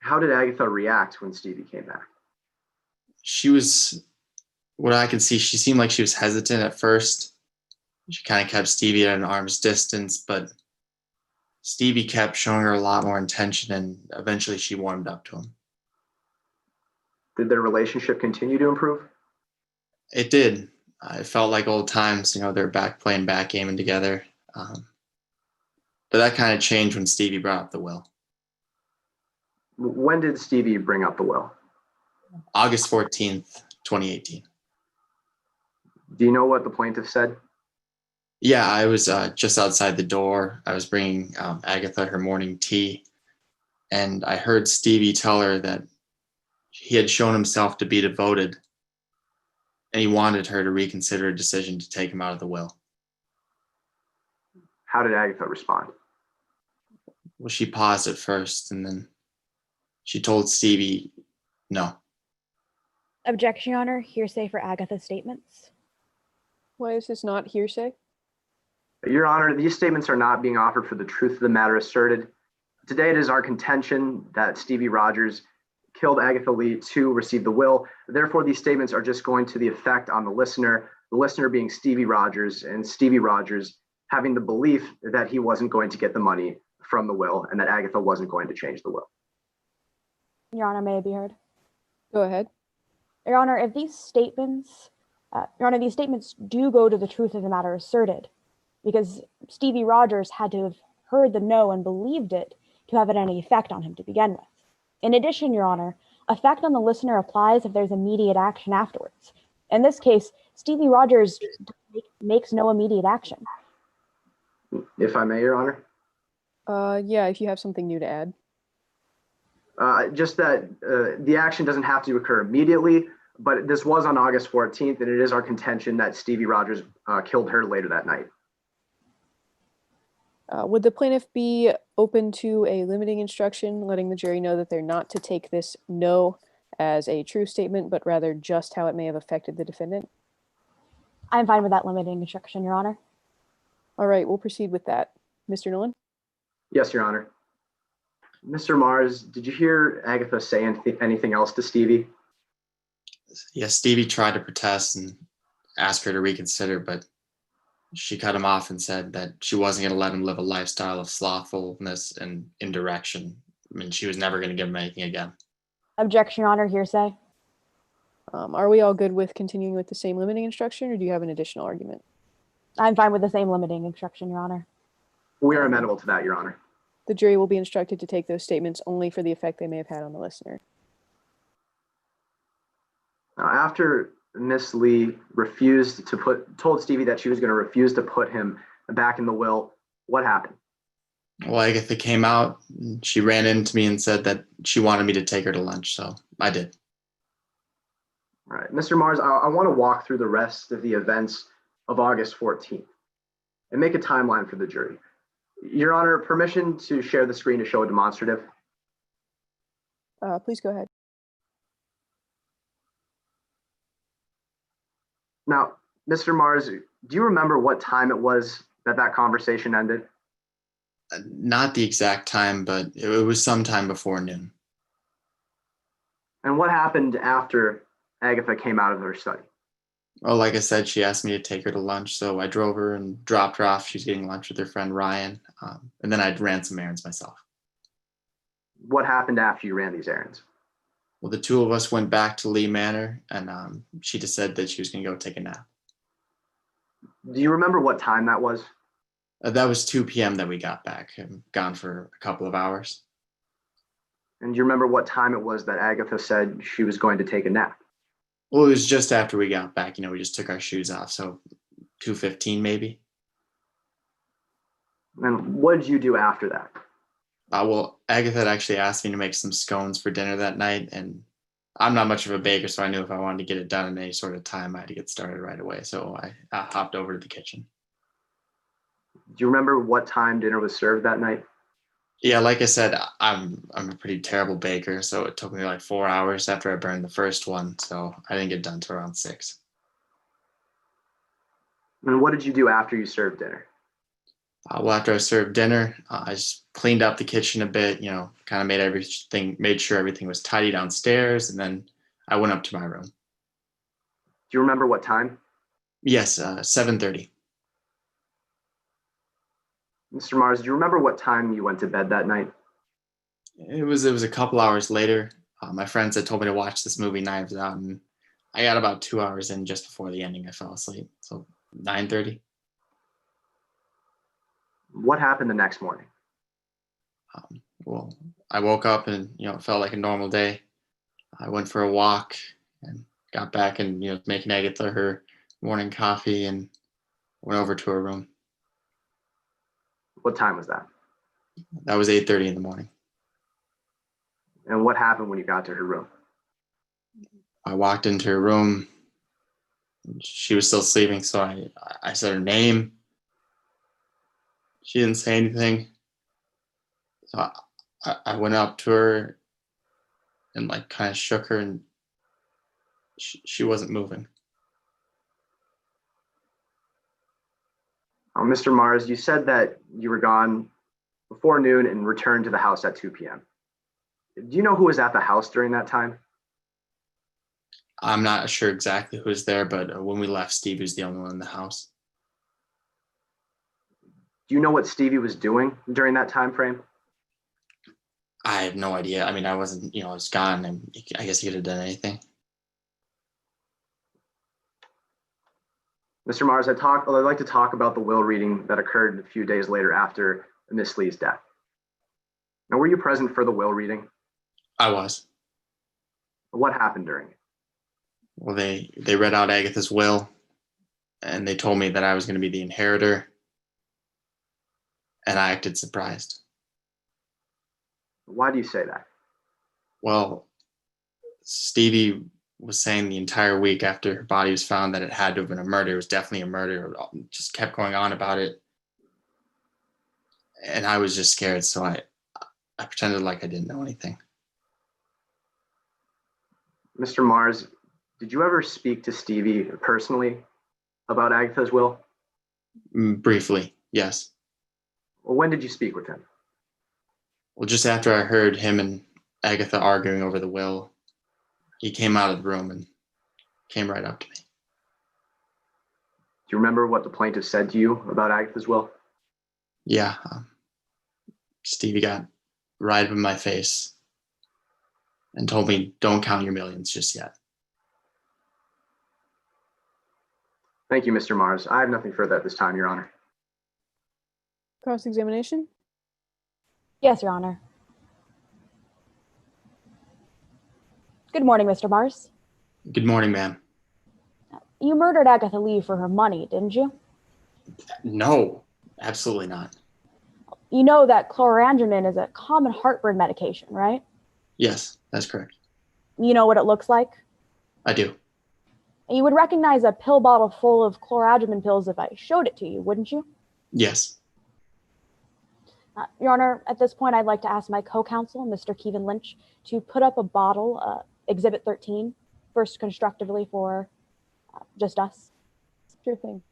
How did Agatha react when Stevie came back? She was, what I could see, she seemed like she was hesitant at first. She kind of kept Stevie at an arm's distance, but Stevie kept showing her a lot more attention, and eventually she warmed up to him. Did their relationship continue to improve? It did. It felt like old times. They're back playing backgammon together. But that kind of changed when Stevie brought up the will. When did Stevie bring up the will? August 14th, 2018. Do you know what the plaintiff said? Yeah, I was just outside the door. I was bringing Agatha her morning tea, and I heard Stevie tell her that he had shown himself to be devoted, and he wanted her to reconsider a decision to take him out of the will. How did Agatha respond? Well, she paused at first, and then She told Stevie no. Objection, Your Honor. Hearsay for Agatha's statements. Why is this not hearsay? Your Honor, these statements are not being offered for the truth of the matter asserted. Today, it is our contention that Stevie Rogers killed Agatha Lee to receive the will. Therefore, these statements are just going to the effect on the listener being Stevie Rogers, and Stevie Rogers having the belief that he wasn't going to get the money from the will and that Agatha wasn't going to change the will. Your Honor, may I be heard? Go ahead. Your Honor, if these statements, these statements do go to the truth of the matter asserted, because Stevie Rogers had to have heard the no and believed it to have any effect on him to begin with. In addition, Your Honor, effect on the listener applies if there's immediate action afterwards. In this case, Stevie Rogers makes no immediate action. If I may, Your Honor. Yeah, if you have something new to add. Just that the action doesn't have to occur immediately, but this was on August 14th, and it is our contention that Stevie Rogers killed her later that night. Would the plaintiff be open to a limiting instruction, letting the jury know that they're not to take this no as a true statement, but rather just how it may have affected the defendant? I'm fine with that limiting instruction, Your Honor. All right, we'll proceed with that. Mr. Nolan? Yes, Your Honor. Mr. Mars, did you hear Agatha say anything else to Stevie? Yes, Stevie tried to protest and ask her to reconsider, but she cut him off and said that she wasn't going to let him live a lifestyle of slothfulness and indirection. I mean, she was never going to give him anything again. Objection, Your Honor, hearsay. Are we all good with continuing with the same limiting instruction, or do you have an additional argument? I'm fine with the same limiting instruction, Your Honor. We are amenable to that, Your Honor. The jury will be instructed to take those statements only for the effect they may have had on the listener. Now, after Miss Lee told Stevie that she was going to refuse to put him back in the will, what happened? Well, Agatha came out, and she ran into me and said that she wanted me to take her to lunch, so I did. All right, Mr. Mars, I want to walk through the rest of the events of August 14th and make a timeline for the jury. Your Honor, permission to share the screen to show a demonstrative? Please go ahead. Now, Mr. Mars, do you remember what time it was that conversation ended? Not the exact time, but it was sometime before noon. And what happened after Agatha came out of her study? Well, like I said, she asked me to take her to lunch, so I drove her and dropped her off. She's getting lunch with her friend Ryan, and then I ran some errands myself. What happened after you ran these errands? Well, the two of us went back to Lee Manor, and she just said that she was going to go take a nap. Do you remember what time that was? That was 2 p.m. that we got back. I'm gone for a couple of hours. And do you remember what time it was that Agatha said she was going to take a nap? Well, it was just after we got back. We just took our shoes off, so 2:15 maybe. And what did you do after that? Well, Agatha had actually asked me to make some scones for dinner that night, and I'm not much of a baker, so I knew if I wanted to get it done in any sort of time, I had to get started right away. So I hopped over to the kitchen. Do you remember what time dinner was served that night? Yeah, like I said, I'm a pretty terrible baker, so it took me like 4 hours after I burned the first one, so I didn't get done till around 6. And what did you do after you served dinner? Well, after I served dinner, I just cleaned up the kitchen a bit, kind of made sure everything was tidy downstairs, and then I went up to my room. Do you remember what time? Yes, 7:30. Mr. Mars, do you remember what time you went to bed that night? It was a couple hours later. My friends had told me to watch this movie Knives Out, and I got about 2 hours in just before the ending. I fell asleep. So 9:30. What happened the next morning? Well, I woke up and it felt like a normal day. I went for a walk and got back and making Agatha her morning coffee and went over to her room. What time was that? That was 8:30 in the morning. And what happened when you got to her room? I walked into her room. She was still sleeping, so I said her name. She didn't say anything. So I went up to her and like kind of shook her, and she wasn't moving. Mr. Mars, you said that you were gone before noon and returned to the house at 2 p.m. Do you know who was at the house during that time? I'm not sure exactly who was there, but when we left, Stevie was the only one in the house. Do you know what Stevie was doing during that time frame? I have no idea. I mean, I wasn't, I was gone, and I guess he could have done anything. Mr. Mars, I'd like to talk about the will reading that occurred a few days later after Miss Lee's death. Now, were you present for the will reading? I was. What happened during it? Well, they read out Agatha's will, and they told me that I was going to be the inheritor, and I acted surprised. Why do you say that? Well, Stevie was saying the entire week after her body was found that it had to have been a murder. It was definitely a murder. Just kept going on about it. And I was just scared, so I pretended like I didn't know anything. Mr. Mars, did you ever speak to Stevie personally about Agatha's will? Briefly, yes. Well, when did you speak with him? Well, just after I heard him and Agatha arguing over the will, he came out of the room and came right up to me. Do you remember what the plaintiff said to you about Agatha's will? Yeah. Stevie got right up in my face and told me, don't count your millions just yet. Thank you, Mr. Mars. I have nothing further at this time, Your Honor. Cross-examination? Yes, Your Honor. Good morning, Mr. Mars. Good morning, ma'am. You murdered Agatha Lee for her money, didn't you? No, absolutely not. You know that chlorantranine is a common heartburn medication, right? Yes, that's correct. You know what it looks like? I do. And you would recognize a pill bottle full of chlorantranine pills if I showed it to you, wouldn't you? Yes. Your Honor, at this point, I'd like to ask my co-counsel, Mr. Kevin Lynch, to put up a bottle, Exhibit 13, first constructively for just us. Sure thing.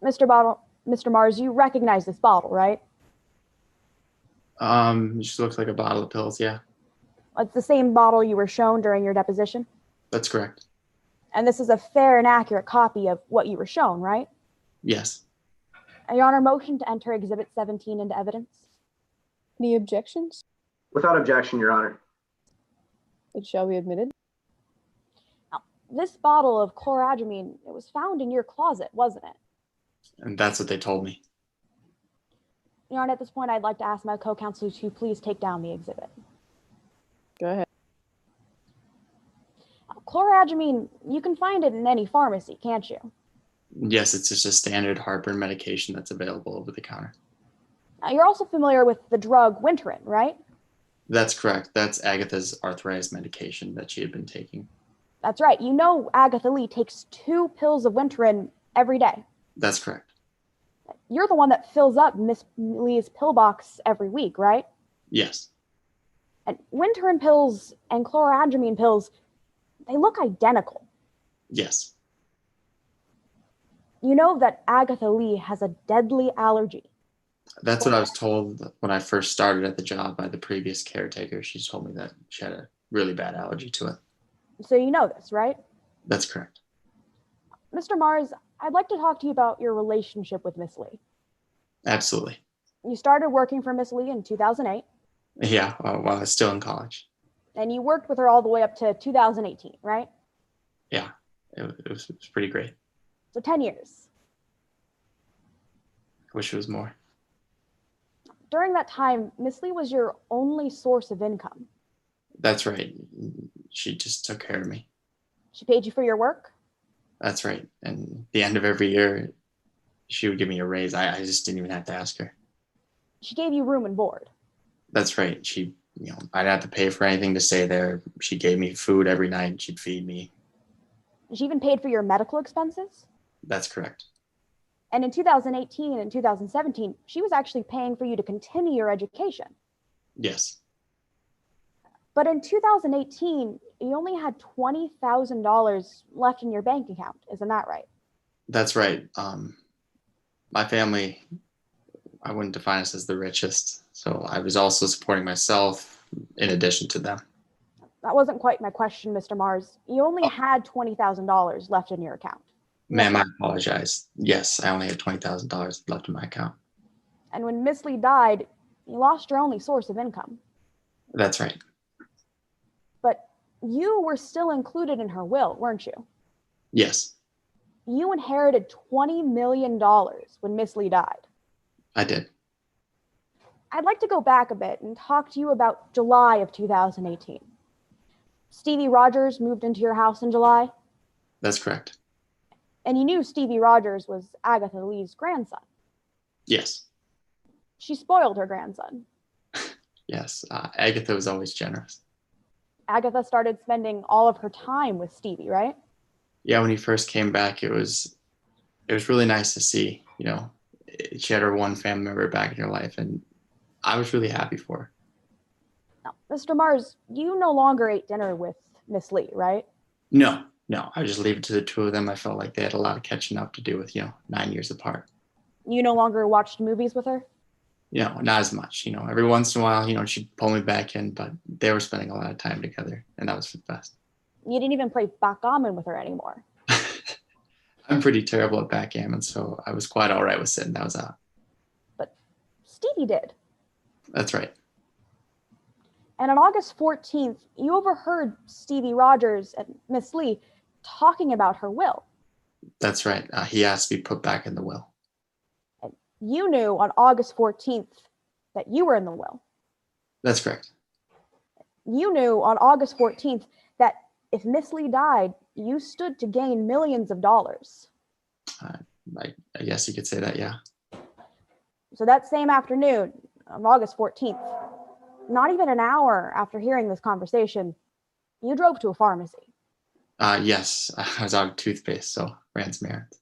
Mr. Mars, you recognize this bottle, right? It just looks like a bottle of pills, yeah. It's the same bottle you were shown during your deposition? That's correct. And this is a fair and accurate copy of what you were shown, right? Yes. Your Honor, motion to enter Exhibit 17 into evidence. Any objections? Without objection, Your Honor. It shall be admitted. Now, this bottle of chlorantranine, it was found in your closet, wasn't it? And that's what they told me. Your Honor, at this point, I'd like to ask my co-counsel to please take down the exhibit. Go ahead. Chlorantranine, you can find it in any pharmacy, can't you? Yes, it's just a standard heartburn medication that's available over the counter. You're also familiar with the drug Winterin, right? That's correct. That's Agatha's arthritis medication that she had been taking. That's right. You know Agatha Lee takes 2 pills of Winterin every day. That's correct. You're the one that fills up Miss Lee's pill box every week, right? Yes. And Winterin pills and chlorantranine pills, they look identical. Yes. You know that Agatha Lee has a deadly allergy. That's what I was told when I first started at the job by the previous caretaker. She told me that she had a really bad allergy to it. So you know this, right? That's correct. Mr. Mars, I'd like to talk to you about your relationship with Miss Lee. Absolutely. You started working for Miss Lee in 2008. Yeah, while I was still in college. And you worked with her all the way up to 2018, right? Yeah, it was pretty great. So 10 years. I wish it was more. During that time, Miss Lee was your only source of income. That's right. She just took care of me. She paid you for your work? That's right. And at the end of every year, she would give me a raise. I just didn't even have to ask her. She gave you room and board. That's right. She, I didn't have to pay for anything to stay there. She gave me food every night. She'd feed me. She even paid for your medical expenses? That's correct. And in 2018 and 2017, she was actually paying for you to continue your education. Yes, But in 2018, you only had $20,000 left in your bank account. Isn't that right? that's right. My family, I wouldn't define us as the richest. So I was also supporting myself in addition to them. That wasn't quite my question, Mr. Mars. You only had $20,000 left in your account. Ma'am, I apologize. Yes, I only had $20,000 left in my account. And when Miss Lee died, you lost your only source of income. That's right. But you were still included in her will, weren't you? Yes, You inherited $20 million when Miss Lee died. I did. I'd like to go back a bit and talk to you about July of 2018. Stevie Rogers moved into your house in July, That's correct. and you knew Stevie Rogers was Agatha Lee's grandson. Yes, She spoiled her grandson. yes. Agatha was always generous. Agatha started spending all of her time with Stevie, right? Yeah, when he first came back, it was really nice to see. She had her one family member back in her life, and I was really happy for her. Now, Mr. Mars, you no longer ate dinner with Miss Lee, right? No, I would just leave it to the two of them. I felt like they had a lot of catching up to do with 9 years apart. You no longer watched movies with her? Not as much. Every once in a while, she'd pull me back in, but they were spending a lot of time together, and that was for the best. You didn't even play backgammon with her anymore. I'm pretty terrible at backgammon, so I was quite all right with sitting those out. But Stevie did. That's right. And on August 14th, you overheard Stevie Rogers and Miss Lee talking about her will. That's right. He asked to be put back in the will. And you knew on August 14th that you were in the will. That's correct. You knew on August 14th that if Miss Lee died, you stood to gain millions of dollars. I guess you could say that, yeah. So that same afternoon, on August 14th, not even an hour after hearing this conversation, you drove to a pharmacy. Yes, I was out of toothpaste, so ran some errands.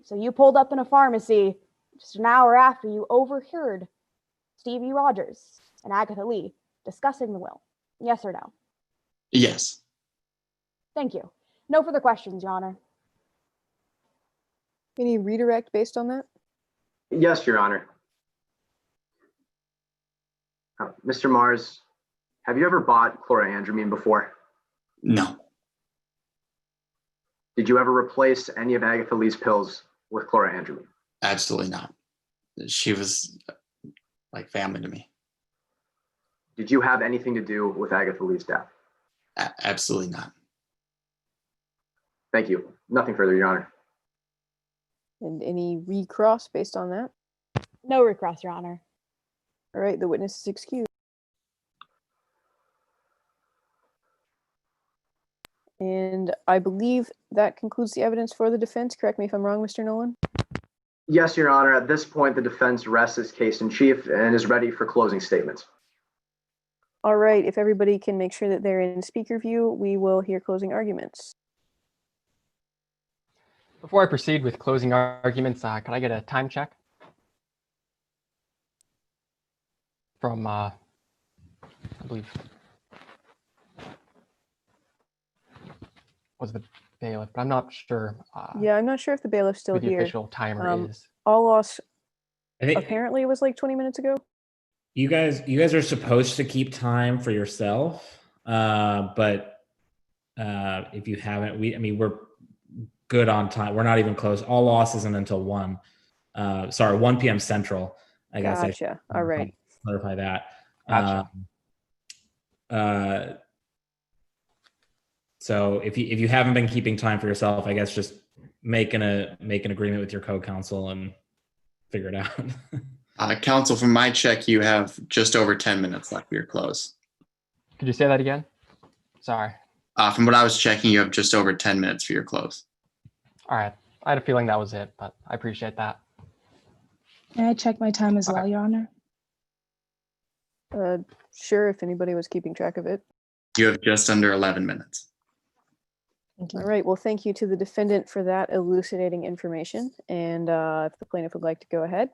So you pulled up in a pharmacy just an hour after you overheard Stevie Rogers and Agatha Lee discussing the will. Yes or no? Yes. Thank you. No further questions, Your Honor. Any redirect based on that? Yes, Your Honor. Mr. Mars, have you ever bought chloroandramine before? No. Did you ever replace any of Agatha Lee's pills with chloroandramine? Absolutely not. She was like family to me. Did you have anything to do with Agatha Lee's death? Absolutely not. Thank you. Nothing further, Your Honor. And any recross based on that? No recross, Your Honor. All right, the witness is excused. And I believe that concludes the evidence for the defense. Correct me if I'm wrong, Mr. Nolan. Yes, Your Honor. At this point, the defense rests its case in chief and is ready for closing statements. All right, if everybody can make sure that they're in speaker view, we will hear closing arguments. Before I proceed with closing arguments, can I get a time check? From, I believe, was the bailiff, but I'm not sure. Yeah, I'm not sure if the bailiff's still who the here. official timer is. All loss I think apparently it was like 20 minutes ago. you guys are supposed to keep time for yourself, but if you haven't, we're good on time. We're not even close. All loss isn't until 1 p.m. Central. I guess I should Gotcha. All right. clarify that. Gotcha. So if you haven't been keeping time for yourself, I guess just make an agreement with your co-counsel and figure it out. Counsel, from my check, you have just over 10 minutes left for your close. Could you say that again? Sorry. From what I was checking, you have just over 10 minutes for your close. All right. I had a feeling that was it, but I appreciate that. May I check my time as well, Your Honor? Sure, if anybody was keeping track of it. You have just under 11 minutes. Thank you. All right. Well, thank you to the defendant for that elucidating information. And if the plaintiff would like to go ahead.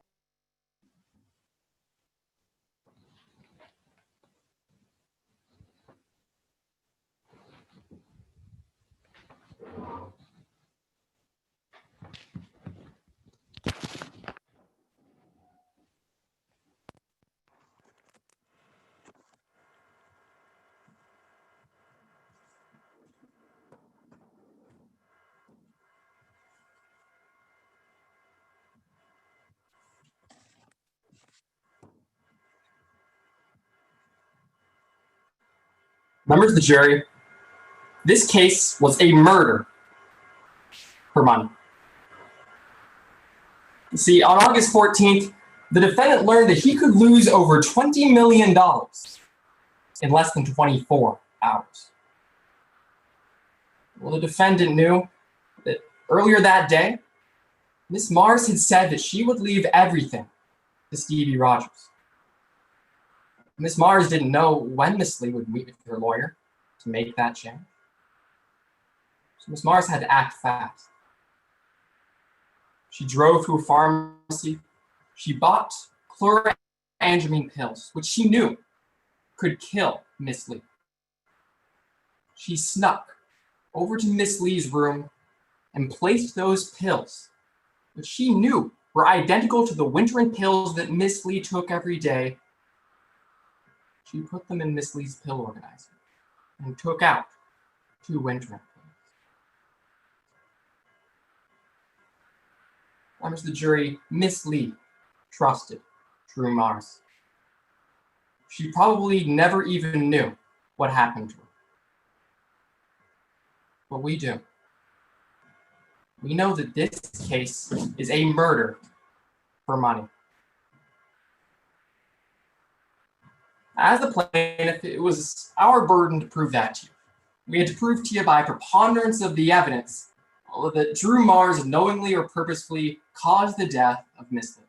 Members of the jury, this case was a murder for money. You see, on August 14th, the defendant learned that he could lose over $20 million in less than 24 hours. Well, the defendant knew that earlier that day, Miss Mars had said that she would leave everything to Stevie Rogers. Miss Mars didn't know when Miss Lee would meet with her lawyer to make that change. So Miss Mars had to act fast. She drove to a pharmacy. She bought chlorandramine pills, which she knew could kill Miss Lee. She snuck over to Miss Lee's room and placed those pills, which she knew were identical to the Winterin pills that Miss Lee took every day. She put them in Miss Lee's pill organizer and took out 2 Winterin pills. Members of the jury, Miss Lee trusted Drew Mars. She probably never even knew what happened to her. But we do. We know that this case is a murder for money. As the plaintiff, it was our burden to prove that to you. We had to prove to you by preponderance of the evidence that Drew Mars knowingly or purposefully caused the death of Miss Lee.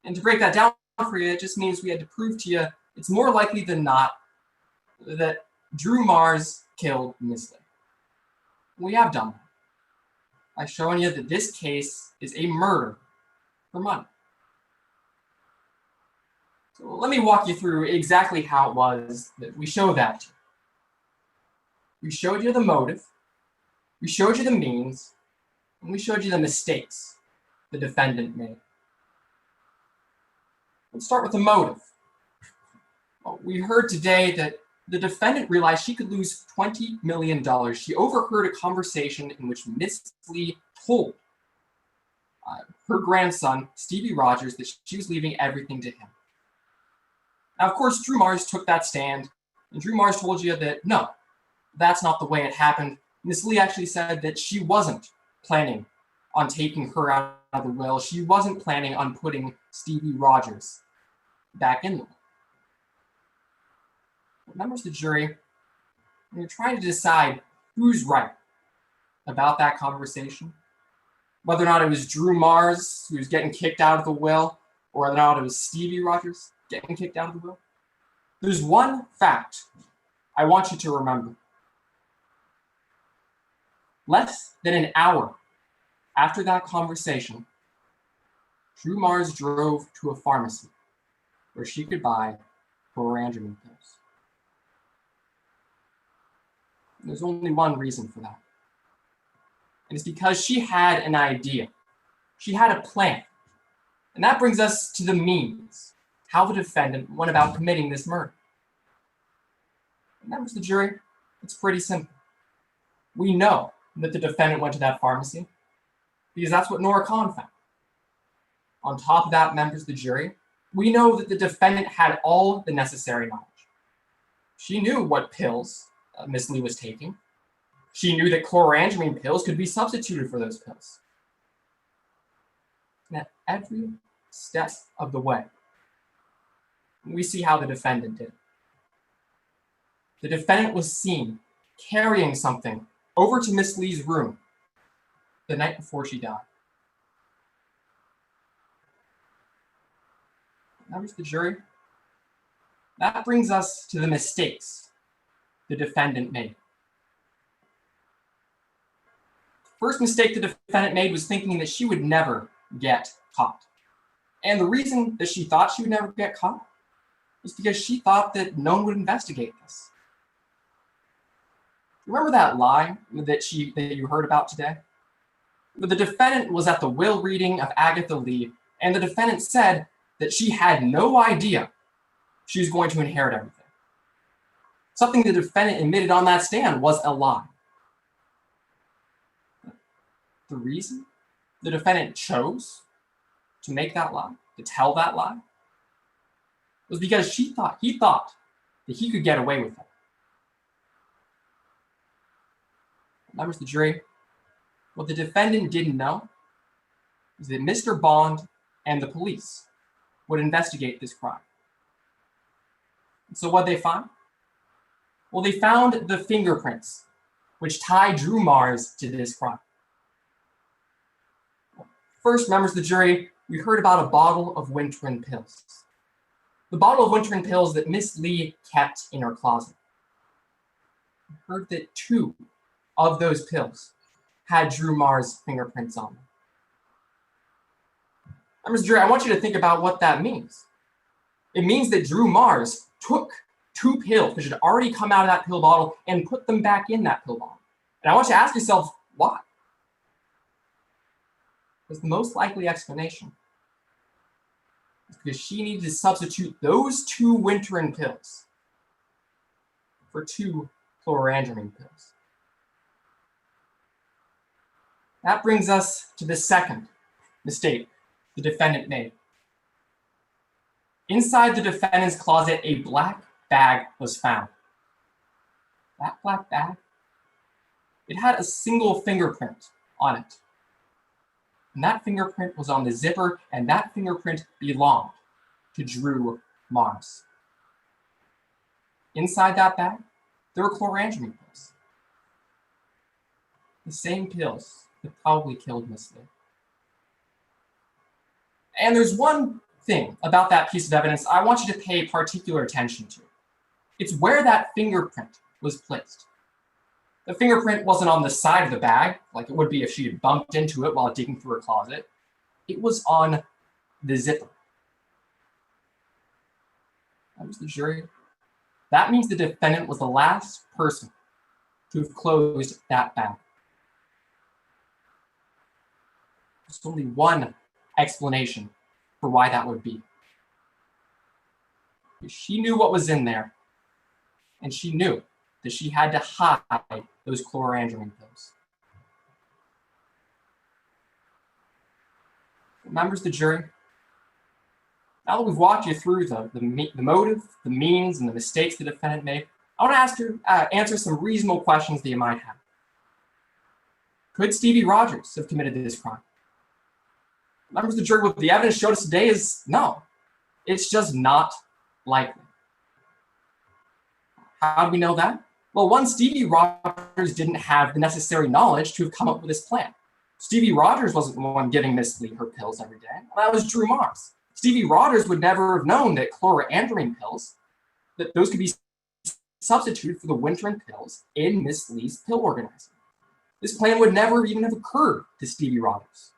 And to break that down for you, it just means we had to prove to you it's more likely than not that Drew Mars killed Miss Lee. We have done that by showing you that this case is a murder for money. So let me walk you through exactly how it was that we showed that to you. We showed you the motive, we showed you the means, and we showed you the mistakes the defendant made. Let's start with the motive. We heard today that the defendant realized she could lose $20 million. She overheard a conversation in which Miss Lee told her grandson, Stevie Rogers, that she was leaving everything to him. Now, of course, Drew Mars took that stand, and Drew Mars told you that, no, that's not the way it happened. Miss Lee actually said that she wasn't planning on taking her out of the will. She wasn't planning on putting Stevie Rogers back in the will. Members of the jury, when you're trying to decide who's right about that conversation, whether or not it was Drew Mars who was getting kicked out of the will, or whether or not it was Stevie Rogers getting kicked out of the will, there's one fact I want you to remember. Less than an hour after that conversation, Drew Mars drove to a pharmacy where she could buy chlorandramine pills. There's only one reason for that. And it's because she had an idea. She had a plan. And that brings us to the means, how the defendant went about committing this murder. Members of the jury, it's pretty simple. We know that the defendant went to that pharmacy because that's what Nora Khan found. On top of that, members of the jury, we know that the defendant had all the necessary knowledge. She knew what pills Miss Lee was taking. She knew that chlorandramine pills could be substituted for those pills. And at every step of the way, we see how the defendant did. The defendant was seen carrying something over to Miss Lee's room the night before she died. Members of the jury, that brings us to the mistakes the defendant made. First mistake the defendant made was thinking that she would never get caught. And the reason that she thought she would never get caught was because she thought that no one would investigate this. Remember that lie that you heard about today? The defendant was at the will reading of Agatha Lee, and the defendant said that she had no idea she was going to inherit everything. Something the defendant admitted on that stand was a lie. The reason the defendant chose to make that lie, to tell that lie, was because he thought that he could get away with it. Members of the jury, what the defendant didn't know is that Mr. Bond and the police would investigate this crime. So what did they find? Well, they found the fingerprints which tie Drew Mars to this crime. First, members of the jury, we heard about a bottle of Winterland pills. The bottle of Winterland pills that Miss Lee kept in her closet. We heard that 2 of those pills had Drew Mars' fingerprints on them. Members of the jury, I want you to think about what that means. It means that Drew Mars took 2 pills, which had already come out of that pill bottle, and put them back in that pill bottle. And I want you to ask yourself, why? Because the most likely explanation is because she needed to substitute those 2 Winterland pills for 2 chlorandramine pills. That brings us to the second mistake the defendant made. Inside the defendant's closet, a black bag was found. That black bag, it had a single fingerprint on it. And that fingerprint was on the zipper, and that fingerprint belonged to Drew Mars. Inside that bag, there were chlorandramine pills. The same pills that probably killed Miss Lee. And there's one thing about that piece of evidence I want you to pay particular attention to. It's where that fingerprint was placed. The fingerprint wasn't on the side of the bag, like it would be if she had bumped into it while digging through her closet. It was on the zipper. That was the jury. That means the defendant was the last person to have closed that bag. There's only one explanation for why that would be. She knew what was in there, and she knew that she had to hide those chlorandramine pills. Members of the jury, now that we've walked you through the motive, the means, and the mistakes the defendant made, I want to ask you answer some reasonable questions that you might have. Could Stevie Rogers have committed this crime? Members of the jury, what the evidence showed us today is no. It's just not likely. How do we know that? Well, one, Stevie Rogers didn't have the necessary knowledge to have come up with this plan. Stevie Rogers wasn't the one giving Miss Lee her pills every day. That was Drew Mars. Stevie Rogers would never have known that chlorandramine pills, that those could be substituted for the Winterland pills in Miss Lee's pill organizer. This plan would never even have occurred to Stevie Rogers.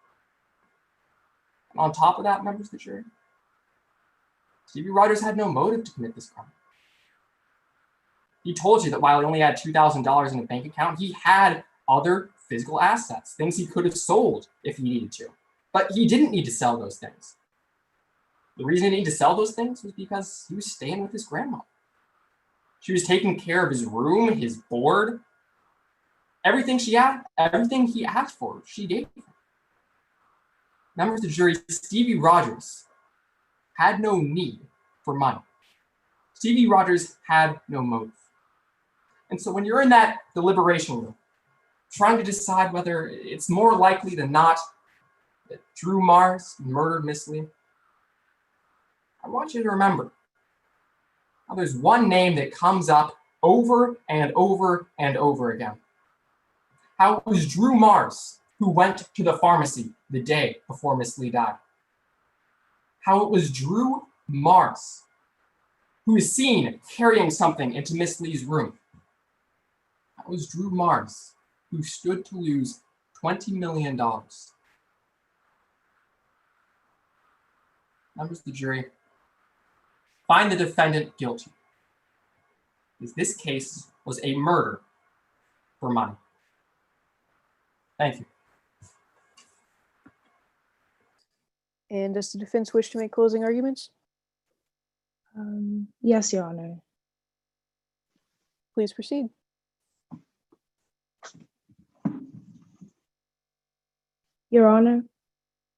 And on top of that, members of the jury, Stevie Rogers had no motive to commit this crime. He told you that while he only had $2,000 in a bank account, he had other physical assets, things he could have sold if he needed to. But he didn't need to sell those things. The reason he needed to sell those things was because he was staying with his grandmother. She was taking care of his room, his board, everything she had, everything he asked for, she gave him. Members of the jury, Stevie Rogers had no need for money. Stevie Rogers had no motive. And so when you're in that deliberation room, trying to decide whether it's more likely than not that Drew Mars murdered Miss Lee, I want you to remember how there's one name that comes up over and over and over again. How it was Drew Mars who went to the pharmacy the day before Miss Lee died. How it was Drew Mars who was seen carrying something into Miss Lee's room. That was Drew Mars who stood to lose $20 million. Members of the jury, find the defendant guilty, because this case was a murder for money. Thank you. And does the defense wish to make closing arguments? Yes, Your Honor. Please proceed. Your Honor,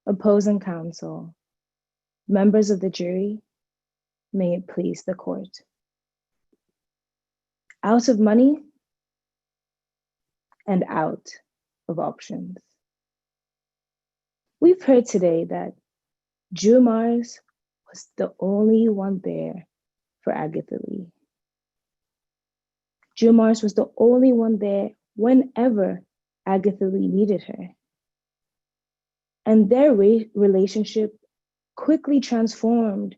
opposing counsel, members of the jury, may it please the court. Out of money and out of options. We've heard today that Drew Mars was the only one there for Agatha Lee. Drew Mars was the only one there whenever Agatha Lee needed her. And their relationship quickly transformed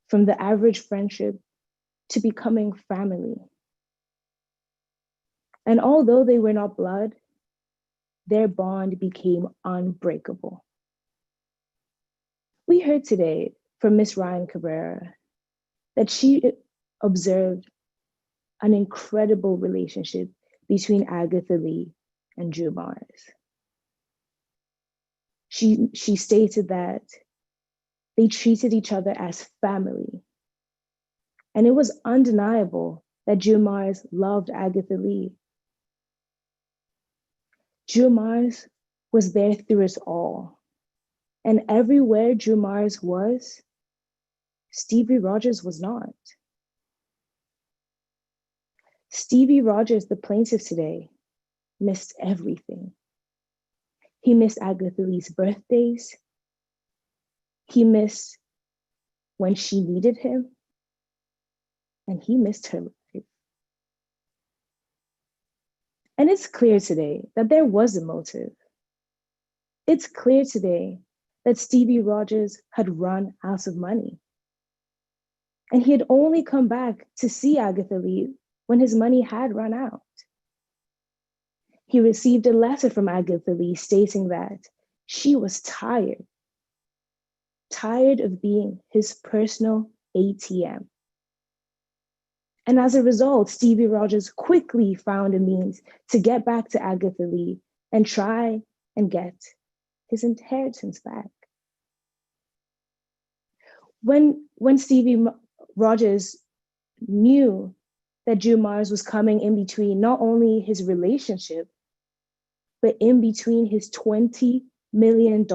from the average friendship to becoming family. And although they were not blood, their bond became unbreakable. We heard today from Ms. Ryan Cabrera that she observed an incredible relationship between Agatha Lee and Drew Mars. She stated that they treated each other as family. And it was undeniable that Drew Mars loved Agatha Lee. Drew Mars was there through us all. And everywhere Drew Mars was, Stevie Rogers was not. Stevie Rogers, the plaintiff today, missed everything. He missed Agatha Lee's birthdays. He missed when she needed him. And he missed her life. And it's clear today that there was a motive. It's clear today that Stevie Rogers had run out of money. And he had only come back to see Agatha Lee when his money had run out. He received a letter from Agatha Lee stating that she was tired of being his personal ATM. And as a result, Stevie Rogers quickly found a means to get back to Agatha Lee and try and get his inheritance back. When Stevie Rogers knew that Drew Mars was coming in between not only his relationship, but in between his $20 million,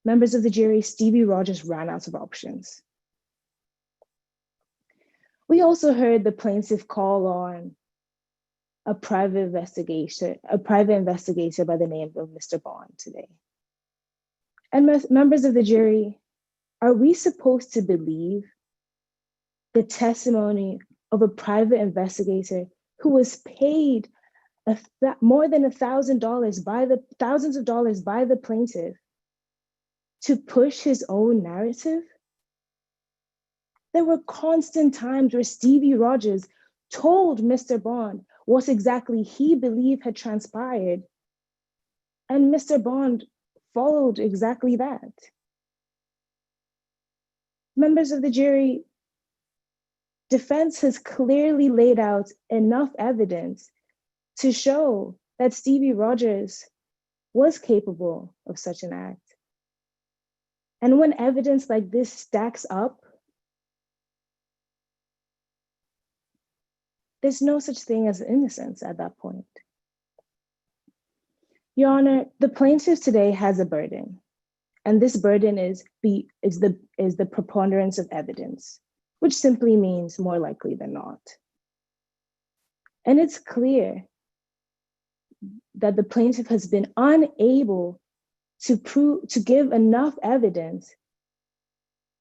members of the jury, Stevie Rogers ran out of options. We also heard the plaintiff call on a private investigator by the name of Mr. Bond today. And members of the jury, are we supposed to believe the testimony of a private investigator who was paid more than $1,000 by thousands of dollars by the plaintiff to push his own narrative? There were constant times where Stevie Rogers told Mr. Bond what exactly he believed had transpired, and Mr. Bond followed exactly that. Members of the jury, defense has clearly laid out enough evidence to show that Stevie Rogers was capable of such an act. And when evidence like this stacks up, there's no such thing as innocence at that point. Your Honor, the plaintiff today has a burden, and this burden is the preponderance of evidence, which simply means more likely than not. And it's clear that the plaintiff has been unable to give enough evidence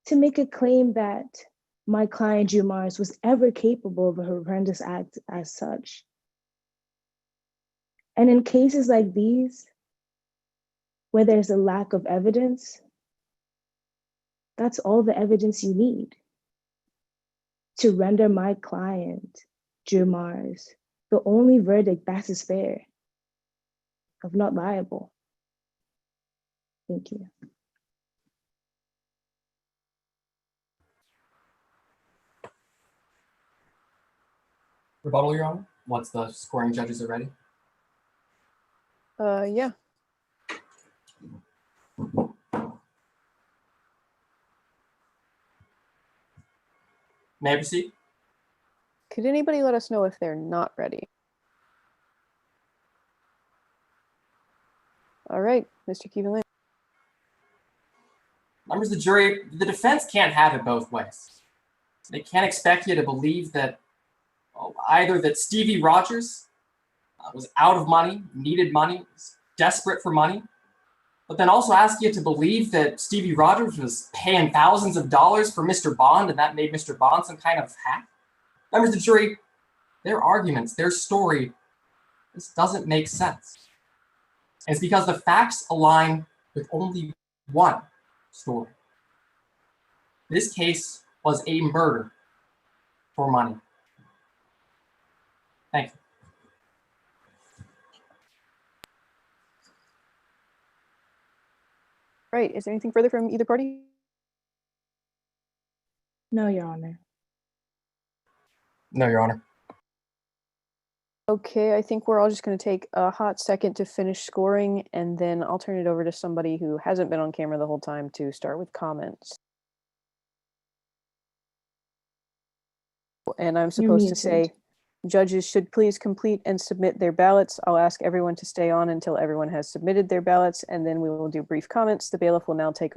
to make a claim that my client Drew Mars was ever capable of a horrendous act as such. And in cases like these, where there's a lack of evidence, that's all the evidence you need to render my client, Drew Mars, the only verdict that is fair. of not liable. Thank you. Rebuttal, Your Honor, once the scoring judges are ready. Yeah. May I proceed? Could anybody let us know if they're not ready? All right, Mr. Keevan. Members of the jury, the defense can't have it both ways. They can't expect you to believe that either that Stevie Rogers was out of money, needed money, was desperate for money, but then also ask you to believe that Stevie Rogers was paying thousands of dollars for Mr. Bond and that made Mr. Bond some kind of hack. Members of the jury, their arguments, their story, this doesn't make sense. And it's because the facts align with only one story. This case was a murder for money. Thank you. Right, is there anything further from either party? No, Your Honor. No, Your Honor. Okay, I think we're all just going to take a hot second to finish scoring, and then I'll turn it over to somebody who hasn't been on camera the whole time to start with comments. And I'm supposed to say, judges should please complete and submit their ballots. I'll ask everyone to stay on until everyone has submitted their ballots, and then we will do brief comments. The bailiff will now take over.